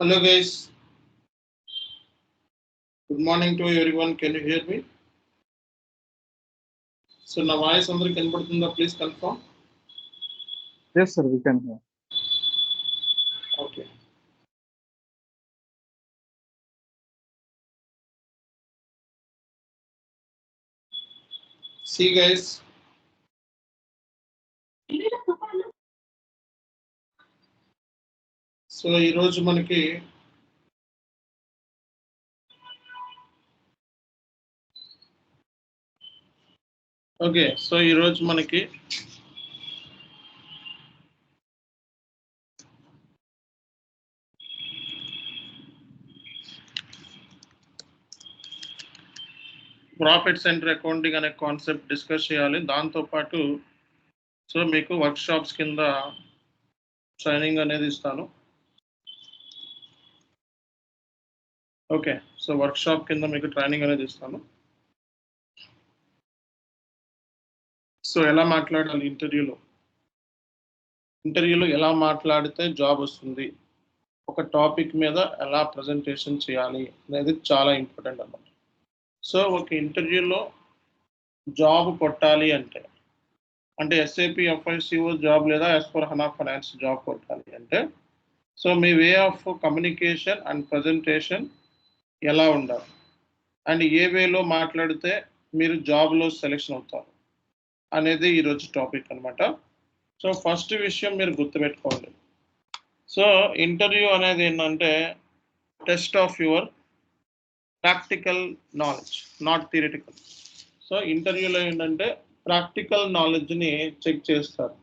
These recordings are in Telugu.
Hello guys, good morning to everyone. Can you hear me? So నా వాయిస్ అందరికి కనపడుతుందా? Please confirm. Yes, sir, we can hear. Okay. See guys. So ఈరోజు మనకి ఈరోజు మనకి ప్రాఫిట్ సెంటర్ అకౌంటింగ్ అనే కాన్సెప్ట్ డిస్కస్ చేయాలి. దాంతోపాటు సో మీకు వర్క్ షాప్స్ కింద ట్రైనింగ్ అనేది ఇస్తాను. ఓకే, సో వర్క్ షాప్ కింద మీకు ట్రైనింగ్ అనేది ఇస్తాను. సో ఎలా మాట్లాడాలి ఇంటర్వ్యూలో ఎలా మాట్లాడితే జాబ్ వస్తుంది, ఒక టాపిక్ మీద ఎలా ప్రజెంటేషన్ చేయాలి అనేది చాలా ఇంపార్టెంట్ అన్నమాట. సో ఒక ఇంటర్వ్యూలో జాబ్ కొట్టాలి అంటే ఎస్ఏపి FICO జాబ్ లేదా S/4HANA ఫైనాన్స్ జాబ్ కొట్టాలి అంటే so me way of communication and presentation ఎలా ఉండాలి అండ్ ఏ వేలో మాట్లాడితే మీరు జాబ్లో సెలెక్షన్ అవుతారు అనేది ఈరోజు టాపిక్ అనమాట. సో ఫస్ట్ విషయం మీరు గుర్తుపెట్టుకోండి. సో ఇంటర్వ్యూ అనేది ఏంటంటే test of your practical knowledge, not theoretical. So ఇంటర్వ్యూలో ఏంటంటే ప్రాక్టికల్ నాలెడ్జ్ని చెక్ చేస్తారు.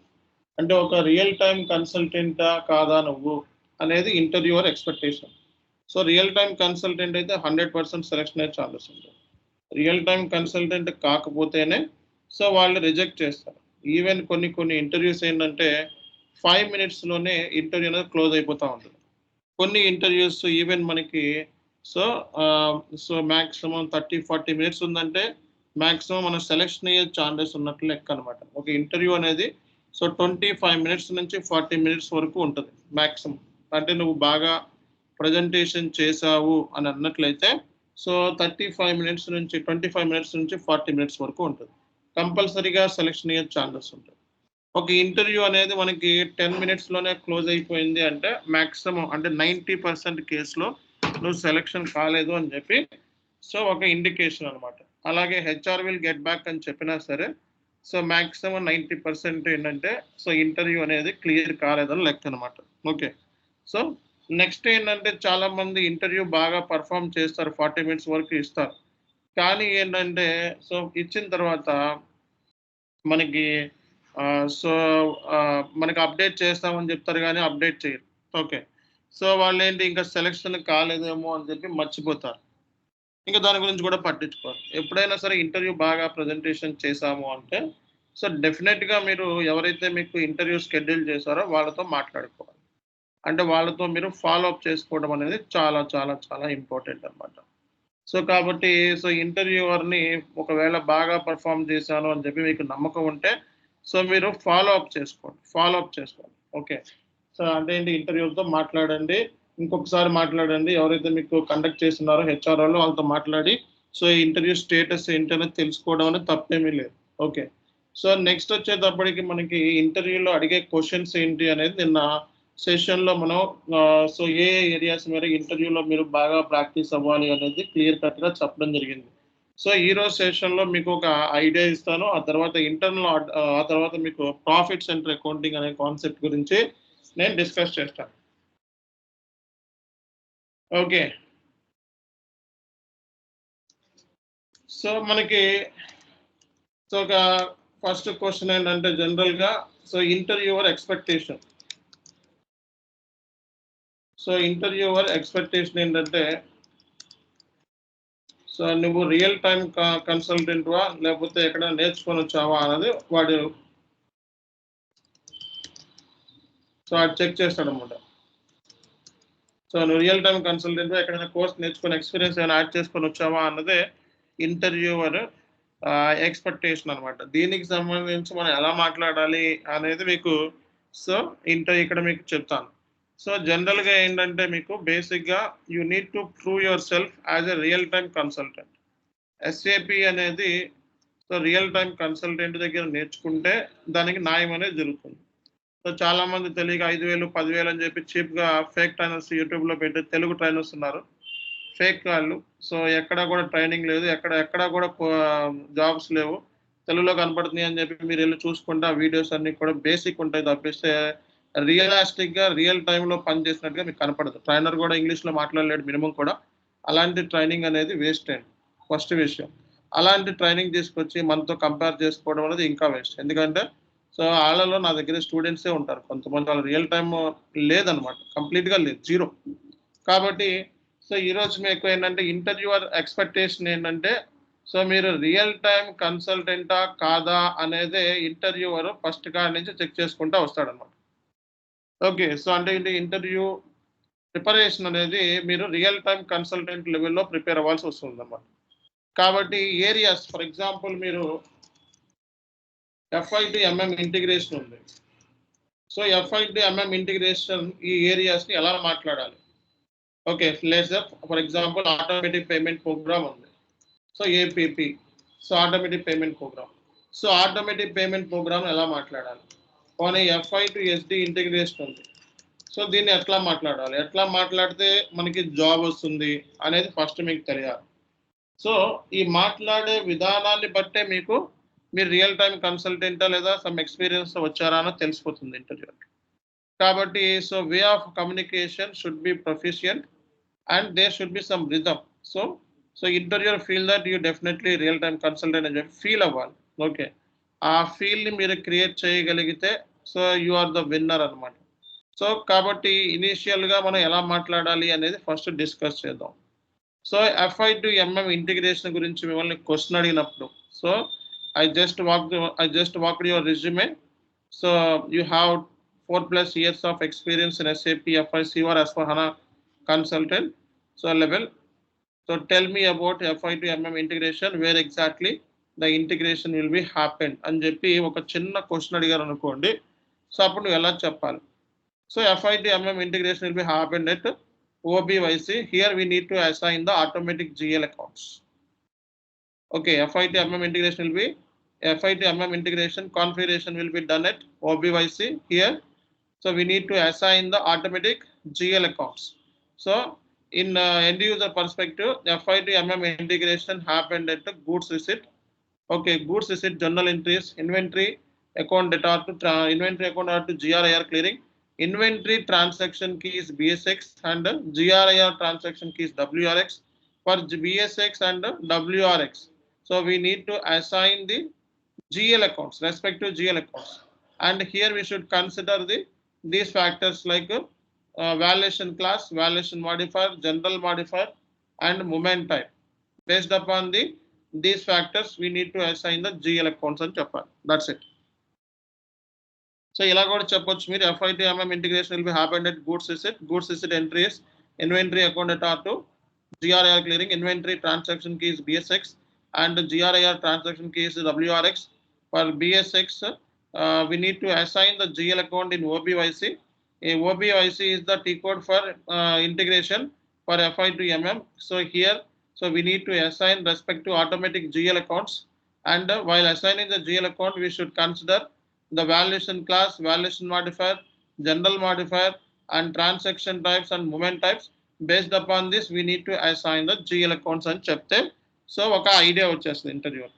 అంటే ఒక రియల్ టైం కన్సల్టెంటా కాదా నువ్వు అనేది interviewer expectation. So real time consultant అయితే 100% సెలెక్షన్ అయ్యే ఛాన్సెస్ ఉంటుంది. రియల్ టైం కన్సల్టెంట్ కాకపోతేనే సో వాళ్ళు రిజెక్ట్ చేస్తారు. ఈవెన్ కొన్ని ఇంటర్వ్యూస్ ఏంటంటే 5 minutesలోనే ఇంటర్వ్యూ అనేది క్లోజ్ అయిపోతూ ఉంటుంది. కొన్ని ఇంటర్వ్యూస్ ఈవెన్ మనకి సో మ్యాక్సిమం 30-40 minutes ఉందంటే మ్యాక్సిమం మనం సెలెక్షన్ అయ్యే ఛాన్సెస్ ఉన్నట్లు లెక్క అనమాట. ఒక ఇంటర్వ్యూ అనేది సో 25 minutes నుంచి 40 minutes వరకు ఉంటుంది మ్యాక్సిమం. అంటే నువ్వు బాగా ప్రజెంటేషన్ చేసావు అని అన్నట్లయితే సో 25 minutes నుంచి 40 minutes వరకు ఉంటుంది. కంపల్సరీగా సెలెక్షన్ అయ్యే ఛాన్సెస్ ఉంటుంది. ఒక ఇంటర్వ్యూ అనేది మనకి 10 minutesలోనే క్లోజ్ అయిపోయింది అంటే మ్యాక్సిమం అంటే 90% కేసులో నువ్వు సెలెక్షన్ కాలేదు అని చెప్పి సో ఒక ఇండికేషన్ అనమాట. అలాగే HR విల్ గెట్ బ్యాక్ అని చెప్పినా సరే సో మ్యాక్సిమం 90% ఏంటంటే సో ఇంటర్వ్యూ అనేది క్లియర్ కాలేదని లెక్క అనమాట. ఓకే, సో నెక్స్ట్ ఏంటంటే చాలామంది ఇంటర్వ్యూ బాగా పర్ఫామ్ చేస్తారు, 40 minutes వరకు ఇస్తారు. కానీ ఏంటంటే సో ఇచ్చిన తర్వాత మనకి మనకి అప్డేట్ చేస్తామని చెప్తారు కానీ అప్డేట్ చేయరు. ఓకే, సో వాళ్ళు ఏంటి ఇంకా సెలెక్షన్ కాలేదేమో అని చెప్పి మర్చిపోతారు, ఇంకా దాని గురించి కూడా పట్టించుకోరు. ఎప్పుడైనా సరే ఇంటర్వ్యూ బాగా ప్రజెంటేషన్ చేశాము అంటే సో డెఫినెట్గా మీరు ఎవరైతే మీకు ఇంటర్వ్యూ షెడ్యూల్ చేశారో వాళ్ళతో మాట్లాడుకోవాలి. అంటే వాళ్ళతో మీరు ఫాలో అప్ చేసుకోవడం అనేది చాలా చాలా చాలా ఇంపార్టెంట్ అనమాట. సో కాబట్టి సో ఇంటర్వ్యూవర్ని ఒకవేళ బాగా పర్ఫామ్ చేశాను అని చెప్పి మీకు నమ్మకం ఉంటే సో మీరు ఫాలో అప్ చేసుకోండి. ఓకే, సో అంటే ఏంటి ఇంటర్వ్యూతో మాట్లాడండి, ఇంకొకసారి మాట్లాడండి. ఎవరైతే మీకు కండక్ట్ చేస్తున్నారో HR వాళ్ళు వాళ్ళతో మాట్లాడి సో ఈ ఇంటర్వ్యూ స్టేటస్ ఏంటి అనేది తెలుసుకోవడం అనేది తప్పేమీ లేదు. ఓకే, సో నెక్స్ట్ వచ్చేటప్పటికి మనకి ఇంటర్వ్యూలో అడిగే క్వశ్చన్స్ ఏంటి అనేది నిన్న సెషన్లో మనం సో ఏ ఏరియాస్ మీద ఇంటర్వ్యూలో మీరు బాగా ప్రాక్టీస్ అవ్వాలి అనేది క్లియర్ కట్గా చెప్పడం జరిగింది. సో ఈరోజు సెషన్లో మీకు ఒక ఐడియా ఇస్తాను. ఆ తర్వాత మీకు ప్రాఫిట్ సెంటర్ అకౌంటింగ్ అనే కాన్సెప్ట్ గురించి నేను డిస్కస్ చేస్తాను. ఓకే, సో మనకి సో ఒక ఫస్ట్ క్వశ్చన్ ఏంటంటే జనరల్గా so interviewer expectation. So interviewer expectation ఏంటంటే సో నువ్వు రియల్ టైం కన్సల్టెంట్వా లేకపోతే ఎక్కడ నేర్చుకొని వచ్చావా అనేది వాడు సో అది చెక్ చేస్తాడు అనమాట. సో నువ్వు రియల్ టైం కన్సల్టెంట్వా ఎక్కడైనా కోర్స్ నేర్చుకొని ఎక్స్పీరియన్స్ ఏమైనా యాడ్ చేసుకొని వచ్చావా అన్నదే ఇంటర్వ్యూవర్ ఎక్స్పెక్టేషన్ అనమాట. దీనికి సంబంధించి మనం ఎలా మాట్లాడాలి అనేది మీకు సో ఇక్కడ మీకు చెప్తాను. సో జనరల్గా ఏంటంటే మీకు బేసిక్గా you need to prove your self as a real time consultant. SAP అనేది సో రియల్ టైమ్ కన్సల్టెంట్ దగ్గర నేర్చుకుంటే దానికి న్యాయం అనేది జరుగుతుంది. సో చాలా మంది తెలియక 5,000 10,000 అని చెప్పి చీప్గా ఫేక్ ట్రైనర్స్ యూట్యూబ్లో పెట్టి తెలుగు ట్రైనర్స్ ఉన్నారు, ఫేక్ వాళ్ళు. సో ఎక్కడ కూడా ట్రైనింగ్ లేదు, ఎక్కడ కూడా జాబ్స్ లేవు, తెలుగులో కనపడుతుంది అని చెప్పి మీరు వెళ్ళి చూసుకుంటే ఆ వీడియోస్ అన్ని కూడా బేసిక్ ఉంటాయి తప్పిస్తే రియలిస్టిక్గా రియల్ టైంలో పనిచేసినట్టుగా మీకు కనపడదు. ట్రైనర్ కూడా ఇంగ్లీష్లో మాట్లాడలేడు మినిమం కూడా. అలాంటి ట్రైనింగ్ అనేది వేస్ట్ అండి ఫస్ట్ విషయం. అలాంటి ట్రైనింగ్ తీసుకొచ్చి మనతో కంపేర్ చేసుకోవడం అనేది ఇంకా వేస్ట్. ఎందుకంటే సో వాళ్ళలో నా దగ్గర స్టూడెంట్సే ఉంటారు, కొంతమంది వాళ్ళు రియల్ టైమ్ లేదనమాట, కంప్లీట్గా లేదు, జీరో. కాబట్టి సో ఈరోజు మీకు ఏంటంటే ఇంటర్వ్యూవర్ ఎక్స్పెక్టేషన్ ఏంటంటే సో మీరు రియల్ టైమ్ కన్సల్టెంటా కాదా అనేది ఇంటర్వ్యూవర్ ఫస్ట్ కాడి నుంచి చెక్ చేసుకుంటూ వస్తాడనమాట. ఓకే, సో అంటే ఇంటర్వ్యూ ప్రిపరేషన్ అనేది మీరు రియల్ టైమ్ కన్సల్టెంట్ లెవెల్లో ప్రిపేర్ అవ్వాల్సి వస్తుంది అన్నమాట. కాబట్టి ఏరియాస్ ఫర్ ఎగ్జాంపుల్ మీరు FI to MM ఇంటిగ్రేషన్ ఉంది. So FI to MM integration ఈ ఏరియాస్ని ఎలా మాట్లాడాలి? Okay, let's for example automatic payment program ఉంది. So APP, so automatic payment program. So automatic payment programme ఎలా మాట్లాడాలి? కానీ FI to SD ఇంటిగ్రేషన్ ఉంది. సో దీన్ని ఎట్లా మాట్లాడాలి, ఎట్లా మాట్లాడితే మనకి జాబ్ వస్తుంది అనేది ఫస్ట్ మీకు తెలియాలి. సో ఈ మాట్లాడే విధానాన్ని బట్టే మీకు మీరు రియల్ టైమ్ కన్సల్టెంటా లేదా సమ్ ఎక్స్పీరియన్స్ వచ్చారా అని తెలిసిపోతుంది ఇంటర్వ్యూకి. కాబట్టి so way of communication should be proficient and there should be some rhythm. So interviewer feel that you definitely real time consultant అని చెప్పి ఫీల్ అవ్వాలి. ఓకే, ఆ ఫీల్ని మీరు క్రియేట్ చేయగలిగితే so you are the winner అనమాట. సో కాబట్టి ఇనీషియల్గా మనం ఎలా మాట్లాడాలి అనేది ఫస్ట్ డిస్కస్ చేద్దాం. So FI to MM integration గురించి మిమ్మల్ని క్వశ్చన్ అడిగినప్పుడు so I just walked your resume. So you have 4+ years of experience in SAP FI or S/4HANA consultant so level. So tell me about FI to MM integration, where exactly the integration will be happened అని చెప్పి ఒక చిన్న క్వశ్చన్ అడిగారు అనుకోండి. సో అప్పుడు నువ్వు ఎలా చెప్పాలి? So FI to MM integration will be happened at OBYC. Here we need to assign the automatic GL accounts. Okay, FI to MM integration will be FI to MM integration configuration will be done at OBYC here. So we need to assign the automatic GL accounts. So in end user perspective, FI to MM integration happened at the goods receipt. Okay, goods receipt journal entries, inventory account data to inventory account data to GRIR clearing. Inventory transaction key is BSX and GRIR transaction key is WRX. For BSX and WRX, so we need to assign the GL accounts, respective GL accounts. And here we should consider these factors like valuation class, valuation modifier, general modifier, and moment type. Based upon these factors, we need to assign the GL accounts and Japan. That's it. So ఇలా కూడా చెప్పొచ్చు మీరు FI to MM integration will be happened at goods receipt entries, inventory account data to GRIR clearing, inventory transaction key is BSX and GRIR transaction key is WRX. For BSX, we need to assign the GL account in OBYC. OBYC is the T code for integration for FI to MM. So here, so we need to assign respective automatic GL accounts. And while assigning the GL account, we should consider the valuation class, valuation modifier, general modifier, and transaction types and moment types. Based upon this, we need to assign the GL accounts and chepte. So oka idea vachestadi interviewer.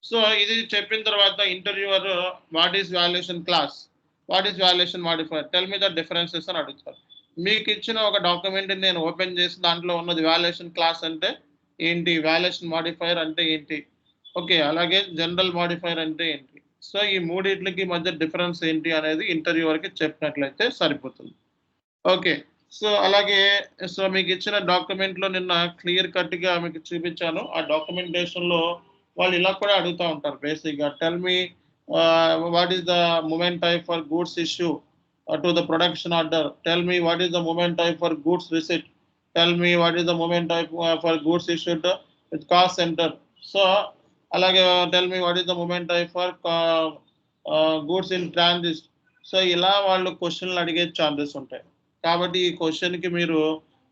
So ఇది చెప్పిన తర్వాత interviewer what is valuation class, what is valuation modifier, tell me the differences అని అడుగుతారు. మీకు ఇచ్చిన ఒక డాక్యుమెంట్ నేను ఓపెన్ చేసి దాంట్లో ఉన్నది వాల్యుయేషన్ క్లాస్ అంటే ఏంటి, వాల్యుయేషన్ మాడిఫైర్ అంటే ఏంటి, ఓకే, అలాగే జనరల్ మాడిఫైర్ అంటే ఏంటి. సో ఈ మూడింటికి మధ్య డిఫరెన్స్ ఏంటి అనేది ఇంటర్వ్యూవర్కి చెప్పినట్లయితే సరిపోతుంది. ఓకే, సో అలాగే సో మీకు ఇచ్చిన డాక్యుమెంట్లో నిన్న క్లియర్ కట్గా మీకు చూపించాను. ఆ డాక్యుమెంటేషన్లో వాళ్ళు ఇలా కూడా అడుగుతూ ఉంటారు బేసిక్గా, tell me what is the movement type for goods issue to the production order, tell me what is the movement type for goods receipt, tell me what is the movement type for goods issued with cost center. So అలాగే tell me what is the movement type for goods in transit. So ఇలా వాళ్ళు క్వశ్చన్లు అడిగే ఛాన్సెస్ ఉంటాయి. కాబట్టి ఈ క్వశ్చన్కి మీరు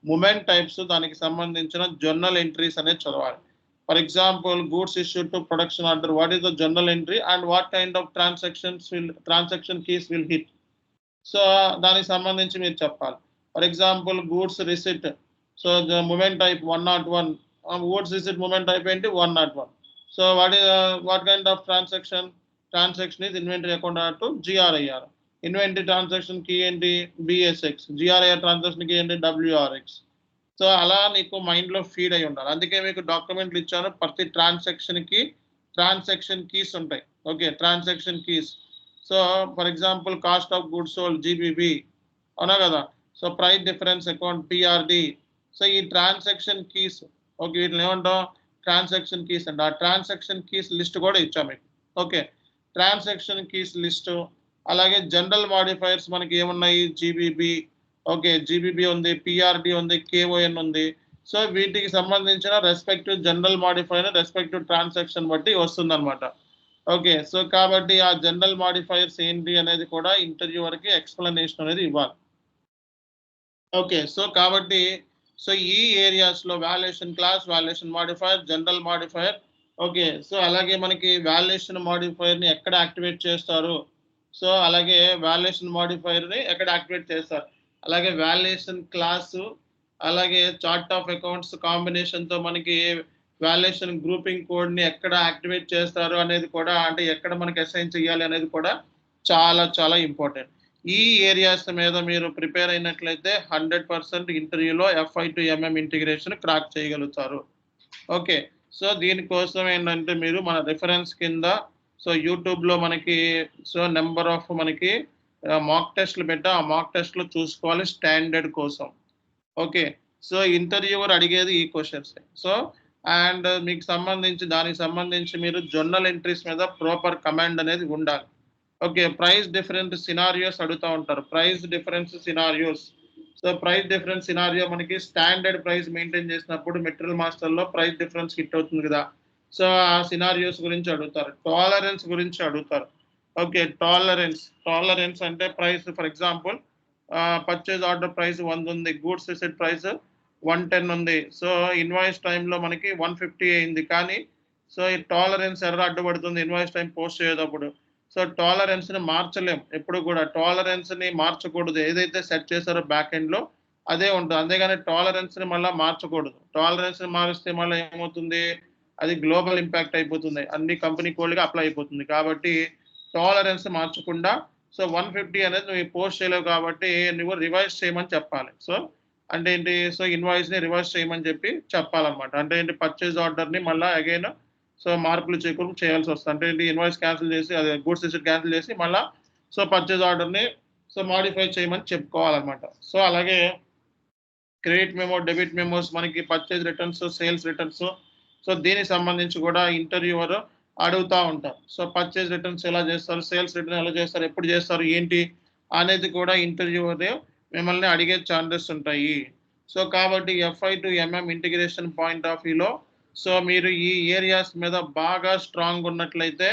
మూమెంట్ టైప్స్ దానికి సంబంధించిన జర్నల్ ఎంట్రీస్ అనేది చదవాలి. For example goods issued to production order, what is the journal entry and what kind of transaction keys will hit. So దానికి సంబంధించి మీరు చెప్పాలి. For example goods receipt, so the movement type 101, goods receipt movement type ఏంటి 101. So what kind of transaction is inventory account to G R I R. Inventory transaction key ఏంటి బిఎస్ఎక్స్, జిఆర్ఐఆర్ ట్రాన్సాక్షన్ కీ ఏంటి డబ్ల్యూఆర్ఎక్స్. సో అలా నీకు మైండ్లో ఫీడ్ అయి ఉండాలి. అందుకే మీకు డాక్యుమెంట్లు ఇచ్చాను, ప్రతి ట్రాన్సాక్షన్కి ట్రాన్సాక్షన్ కీస్ ఉంటాయి. Okay, transaction keys. So for example cost of goods sold GBB, అవునా కదా. So price difference account PRD. So ఈ ట్రాన్సాక్షన్ కీస్, ఓకే, వీటిని ఏమంటాం ట్రాన్సాక్షన్ కీస్ అంటే. ఆ ట్రాన్సాక్షన్ కీస్ లిస్ట్ కూడా ఇచ్చాం మీకు. Okay, transaction keys list. అలాగే జనరల్ మాడిఫైర్స్ మనకి ఏమున్నాయి జీబీబీ, ఓకే జీబీబీ ఉంది, పిఆర్డి ఉంది, కేఓఎన్ ఉంది. సో వీటికి సంబంధించిన respective general modifier respective transaction బట్టి వస్తుందన్నమాట. ఓకే, సో కాబట్టి ఆ జనరల్ మాడిఫైర్స్ ఏంటి అనేది కూడా ఇంటర్వ్యూ వరకు ఎక్స్ప్లెనేషన్ అనేది ఇవ్వాలి. ఓకే, సో కాబట్టి సో ఈ ఏరియాస్లో valuation class, valuation modifier, general modifier. Okay, so అలాగే మనకి వాల్యుయేషన్ మాడిఫైర్ని ఎక్కడ యాక్టివేట్ చేస్తారు, సో అలాగే వాల్యుయేషన్ మాడిఫైర్ని ఎక్కడ యాక్టివేట్ చేస్తారు, అలాగే వాల్యుయేషన్ క్లాసు, అలాగే చార్ట్ ఆఫ్ అకౌంట్స్ కాంబినేషన్తో మనకి వాల్యుయేషన్ గ్రూపింగ్ కోడ్ని ఎక్కడ యాక్టివేట్ చేస్తారు అనేది కూడా, అంటే ఎక్కడ మనకి అసైన్ చేయాలి అనేది కూడా చాలా చాలా ఇంపార్టెంట్. ఈ ఏరియాస్ మీద మీరు ప్రిపేర్ అయినట్లయితే 100% ఇంటర్వ్యూలో FI to MM integration crack చేయగలుగుతారు. ఓకే, సో దీనికోసం ఏంటంటే మీరు మన రిఫరెన్స్ కింద సో యూట్యూబ్లో మనకి సో నెంబర్ ఆఫ్ మనకి మాక్ టెస్ట్లు పెట్టా, ఆ మాక్ టెస్ట్లు చూసుకోవాలి స్టాండర్డ్ కోసం. ఓకే, సో ఇంటర్వ్యూవర్ అడిగేది ఈ క్వశ్చన్స్. సో అండ్ మీకు సంబంధించి దానికి సంబంధించి మీరు జర్నల్ ఎంట్రీస్ మీద ప్రాపర్ కమాండ్ అనేది ఉండాలి. ఓకే, ప్రైస్ డిఫరెంట్ సినారియోస్ అడుగుతూ ఉంటారు. Price difference scenarios. So price difference scenario మనకి స్టాండర్డ్ ప్రైస్ మెయింటైన్ చేసినప్పుడు మెటీరియల్ మాస్టర్లో ప్రైస్ డిఫరెన్స్ హిట్ అవుతుంది కదా. సో ఆ సినారియోస్ గురించి అడుగుతారు. టాలరెన్స్ గురించి అడుగుతారు. ఓకే, టాలరెన్స్ అంటే price for example purchase order price 100 ఉంది, గూడ్స్ రిసిట్ ప్రైస్ 110 ఉంది. సో ఇన్వాయిస్ టైంలో మనకి 150 అయింది, కానీ సో ఈ టాలరెన్స్ ఎర్ర అడ్డుపడుతుంది ఇన్వాయిస్ టైం పోస్ట్ చేసేటప్పుడు. సో టాలరెన్స్ని మార్చలేం, ఎప్పుడు కూడా టాలరెన్స్ని మార్చకూడదు. ఏదైతే సెట్ చేశారో బ్యాక్ ఎండ్లో అదే ఉంటుంది, అంతేగాని టాలరెన్స్ని మళ్ళీ మార్చకూడదు. టాలరెన్స్ని మారిస్తే మళ్ళీ ఏమవుతుంది, అది గ్లోబల్ ఇంపాక్ట్ అయిపోతుంది, అన్ని కంపెనీ కోడ్గా అప్లై అయిపోతుంది. కాబట్టి టాలరెన్స్ మార్చకుండా సో 150 అనేది నువ్వు పోస్ట్ చేయలేవు కాబట్టి నువ్వు రివైజ్ చేయమని చెప్పాలి. సో అంటే ఏంటి, సో ఇన్వాయిస్ని రివైజ్ చేయమని చెప్పి చెప్పాలన్నమాట. అంటే ఏంటి, పర్చేజ్ ఆర్డర్ని మళ్ళీ అగైన్ సో మార్పులు చేకూర్పు చేయాల్సి వస్తుంది. అంటే ఏంటి, ఇన్వాయిస్ క్యాన్సిల్ చేసి అదే గూడ్స్ రిసిట్ క్యాన్సిల్ చేసి మళ్ళీ సో పర్చేజ్ ఆర్డర్ని సో మాడిఫై చేయమని చెప్పుకోవాలన్నమాట. సో అలాగే క్రెడిట్ మెమో, డెబిట్ మెమోస్, మనకి purchase returns, sales returns. So దీనికి సంబంధించి కూడా ఇంటర్వ్యూవర్ అడుగుతూ ఉంటారు. సో పర్చేజ్ రిటర్న్స్ ఎలా చేస్తారు, సేల్స్ రిటర్న్ ఎలా చేస్తారు, ఎప్పుడు చేస్తారు, ఏంటి అనేది కూడా ఇంటర్వ్యూవర్ మిమ్మల్ని అడిగే ఛాన్సెస్ ఉంటాయి. సో కాబట్టి FI to MM integration point of వ్యూలో సో మీరు ఈ ఏరియాస్ మీద బాగా స్ట్రాంగ్ ఉన్నట్లయితే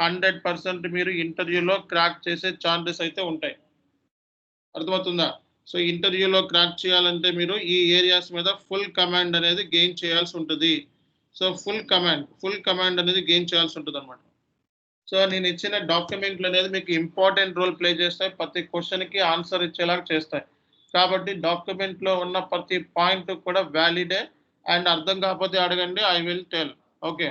100% మీరు ఇంటర్వ్యూలో క్రాక్ చేసే ఛాన్సెస్ అయితే ఉంటాయి. అర్థమవుతుందా. సో ఇంటర్వ్యూలో క్రాక్ చేయాలంటే మీరు ఈ ఏరియాస్ మీద ఫుల్ కమాండ్ అనేది గెయిన్ చేయాల్సి ఉంటుంది. సో ఫుల్ కమాండ్ అనేది గెయిన్ చేయాల్సి ఉంటుంది అనమాట. సో నేను ఇచ్చిన డాక్యుమెంట్లు అనేది మీకు ఇంపార్టెంట్ రోల్ ప్లే చేస్తాయి, ప్రతి క్వశ్చన్కి ఆన్సర్ ఇచ్చేలాగా చేస్తాయి. కాబట్టి డాక్యుమెంట్లో ఉన్న ప్రతి పాయింట్ కూడా వ్యాలిడే. అండ్ అర్థం కాకపోతే అడగండి, I will tell. Okay,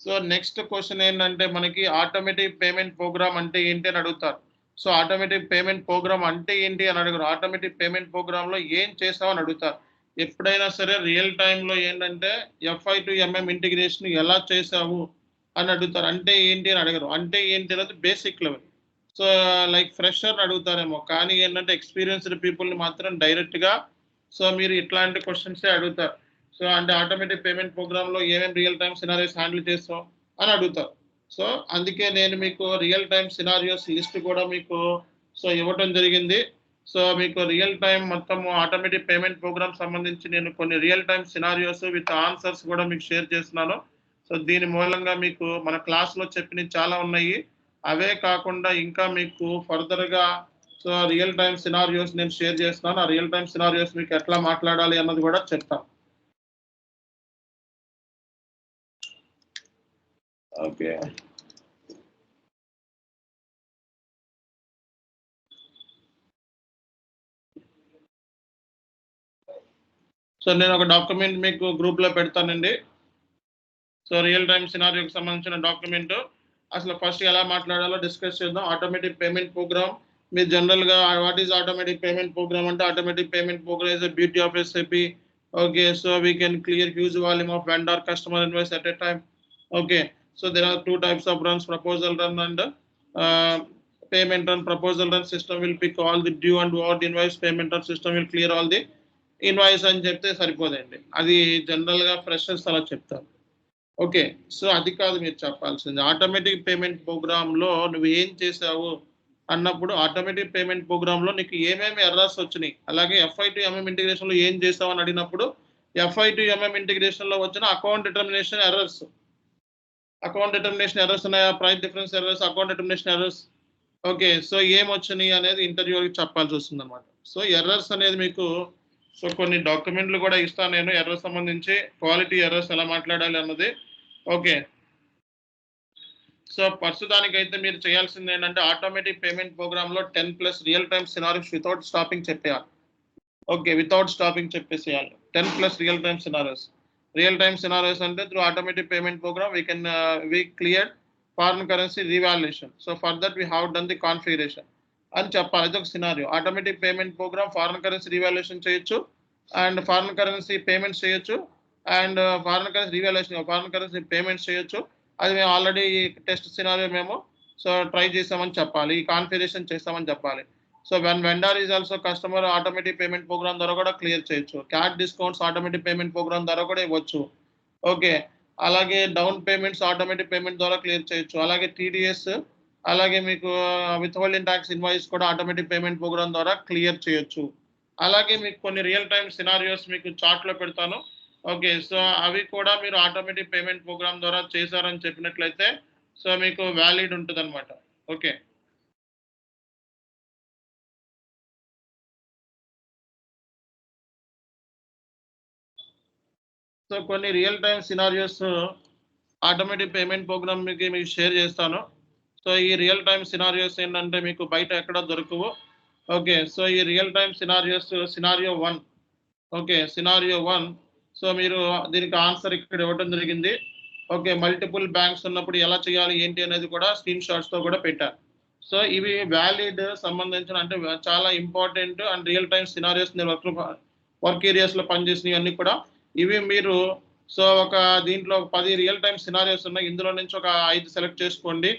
so next question ఏంటంటే మనకి ఆటోమేటిక్ పేమెంట్ ప్రోగ్రామ్ అంటే ఏంటి అని అడుగుతారు. సో ఆటోమేటిక్ పేమెంట్ ప్రోగ్రామ్ అంటే ఏంటి అని అడుగుతారు. ఆటోమేటిక్ పేమెంట్ ప్రోగ్రాంలో ఏం చేసామని అడుగుతారు. ఎప్పుడైనా సరే రియల్ టైంలో ఏంటంటే FI to MM ఇంటిగ్రేషన్ ఎలా చేసావు అని అడుగుతారు. అంటే ఏంటి అని అడగరు. అంటే ఏంటి అనేది basic level. So like fresher అడుగుతారేమో, కానీ ఏంటంటే ఎక్స్పీరియన్స్డ్ పీపుల్ని మాత్రం డైరెక్ట్గా సో మీరు ఇట్లాంటి క్వశ్చన్సే అడుగుతారు. సో అంటే ఆటోమేటిక్ పేమెంట్ ప్రోగ్రాంలో ఏమేమి రియల్ టైమ్ సినారియోస్ హ్యాండిల్ చేస్తావు అని అడుగుతారు. సో అందుకే నేను మీకు రియల్ టైమ్ సినారియోస్ లిస్ట్ కూడా మీకు సో ఇవ్వటం జరిగింది. సో మీకు రియల్ టైమ్ మొత్తం ఆటోమేటిక్ పేమెంట్ ప్రోగ్రామ్ సంబంధించి నేను కొన్ని real time scenarios with answers కూడా మీకు షేర్ చేస్తున్నాను. సో దీని మూలంగా మీకు మన క్లాస్లో చెప్పినవి చాలా ఉన్నాయి. అవే కాకుండా ఇంకా మీకు ఫర్దర్గా సో రియల్ టైమ్ సినారియోస్ నేను షేర్ చేస్తున్నాను. ఆ రియల్ టైమ్ సినారియోస్ మీకు ఎట్లా మాట్లాడాలి అన్నది కూడా చెప్తాను. ఓకే, సో నేను ఒక డాక్యుమెంట్ మీకు గ్రూప్లో పెడతానండి. సో రియల్ టైమ్ సినారియోకి సంబంధించిన డాక్యుమెంట్ అసలు ఫస్ట్ ఎలా మాట్లాడాలో డిస్కస్ చేద్దాం. ఆటోమేటిక్ పేమెంట్ ప్రోగ్రామ్ మీరు జనరల్గా what is automatic payment program అంటే automatic payment program is the beauty of SAP. Okay, so we can clear huge volume of vendor customer invoice at a time. Okay, so there are two types of runs, proposal run and payment run. Proposal run system will pick all the due and owed invoice. Payment run system will clear all the invoice అని చెప్తే సరిపోదండి. అది జనరల్గా ఫ్రెషర్స్ అలా చెప్తారు. ఓకే, సో అది కాదు మీరు చెప్పాల్సింది. ఆటోమేటిక్ పేమెంట్ ప్రోగ్రామ్లో నువ్వు ఏం చేసావు అన్నప్పుడు ఆటోమేటిక్ పేమెంట్ ప్రోగ్రామ్లో నీకు ఏమేమి ఎర్రర్స్ వచ్చినాయి, అలాగే FI to MM ఇంటిగ్రేషన్లో ఏం చేసావు అని అడిగినప్పుడు FI to MM ఇంటిగ్రేషన్లో వచ్చిన account determination errors, account determination errors ఉన్నాయా, price difference errors, account determination errors. Okay, so ఏమొచ్చినాయి అనేది ఇంటర్వ్యూకి చెప్పాల్సి వస్తుంది అనమాట. సో ఎర్రర్స్ అనేది మీకు సో కొన్ని డాక్యుమెంట్లు కూడా ఇస్తాను నేను ఎర్రర్స్ సంబంధించి, క్వాలిటీ ఎర్రర్స్ ఎలా మాట్లాడాలి అన్నది. ఓకే, సో ప్రస్తుతానికైతే మీరు చేయాల్సింది ఏంటంటే ఆటోమేటిక్ పేమెంట్ ప్రోగ్రామ్లో 10+ real time scenarios without stopping చెప్పేయాలి. ఓకే, వితౌట్ స్టాపింగ్ చెప్పేసేయాలి 10+ real time scenarios. Real time scenarios అంటే through automatic payment program we cleared foreign currency revaluation. So for that we have done the configuration అని చెప్పాలి. ఇది ఒక scenario. Automatic payment programme foreign currency revaluation చేయొచ్చు అండ్ ఫారెన్ కరెన్సీ పేమెంట్స్ చేయొచ్చు and foreign currency revaluation foreign currency payments చేయొచ్చు. అది మేము ఆల్రెడీ టెస్ట్ సినారియో మేము సో ట్రై చేసామని చెప్పాలి, ఈ కాన్ఫిగరేషన్ చేస్తామని చెప్పాలి. So when vendor is also customer automatic payment programme ద్వారా కూడా క్లియర్ చేయొచ్చు. Cat discounts automatic payment programme ద్వారా కూడా ఇవ్వచ్చు. ఓకే, అలాగే డౌన్ పేమెంట్స్ ఆటోమేటిక్ పేమెంట్ ద్వారా క్లియర్ చేయొచ్చు. అలాగే TDS అలాగే మీకు విత్ హోల్డింగ్ ట్యాక్స్ ఇన్వాయిస్ కూడా ఆటోమేటిక్ పేమెంట్ ప్రోగ్రామ్ ద్వారా క్లియర్ చేయొచ్చు. అలాగే మీకు కొన్ని రియల్ టైమ్ సినారియోస్ మీకు చార్ట్లో పెడతాను. ఓకే, సో అవి కూడా మీరు ఆటోమేటిక్ పేమెంట్ ప్రోగ్రామ్ ద్వారా చేశారని చెప్పినట్లయితే సో మీకు వ్యాలిడ్ ఉంటుంది అనమాట. ఓకే, సో కొన్ని real time scenarios automatic payment programme మీకు షేర్ చేస్తాను. సో ఈ రియల్ టైమ్ సినారియోస్ ఏంటంటే మీకు బయట ఎక్కడ దొరకవు. ఓకే, సో ఈ real time scenarios scenario 1. Okay, scenario 1 so మీరు దీనికి ఆన్సర్ ఇక్కడ ఇవ్వడం జరిగింది. ఓకే, మల్టిపుల్ బ్యాంక్స్ ఉన్నప్పుడు ఎలా చేయాలి ఏంటి అనేది కూడా స్క్రీన్ షాట్స్తో కూడా పెట్టారు. సో ఇవి వ్యాలిడ్ సంబంధించిన అంటే చాలా important and real time scenarios work ఏరియాస్లో పనిచేసినవి అన్నీ కూడా ఇవి మీరు సో ఒక దీంట్లో 10 రియల్ టైమ్ సినారియోస్ ఉన్నాయి. ఇందులో నుంచి ఒక 5 సెలెక్ట్ చేసుకోండి.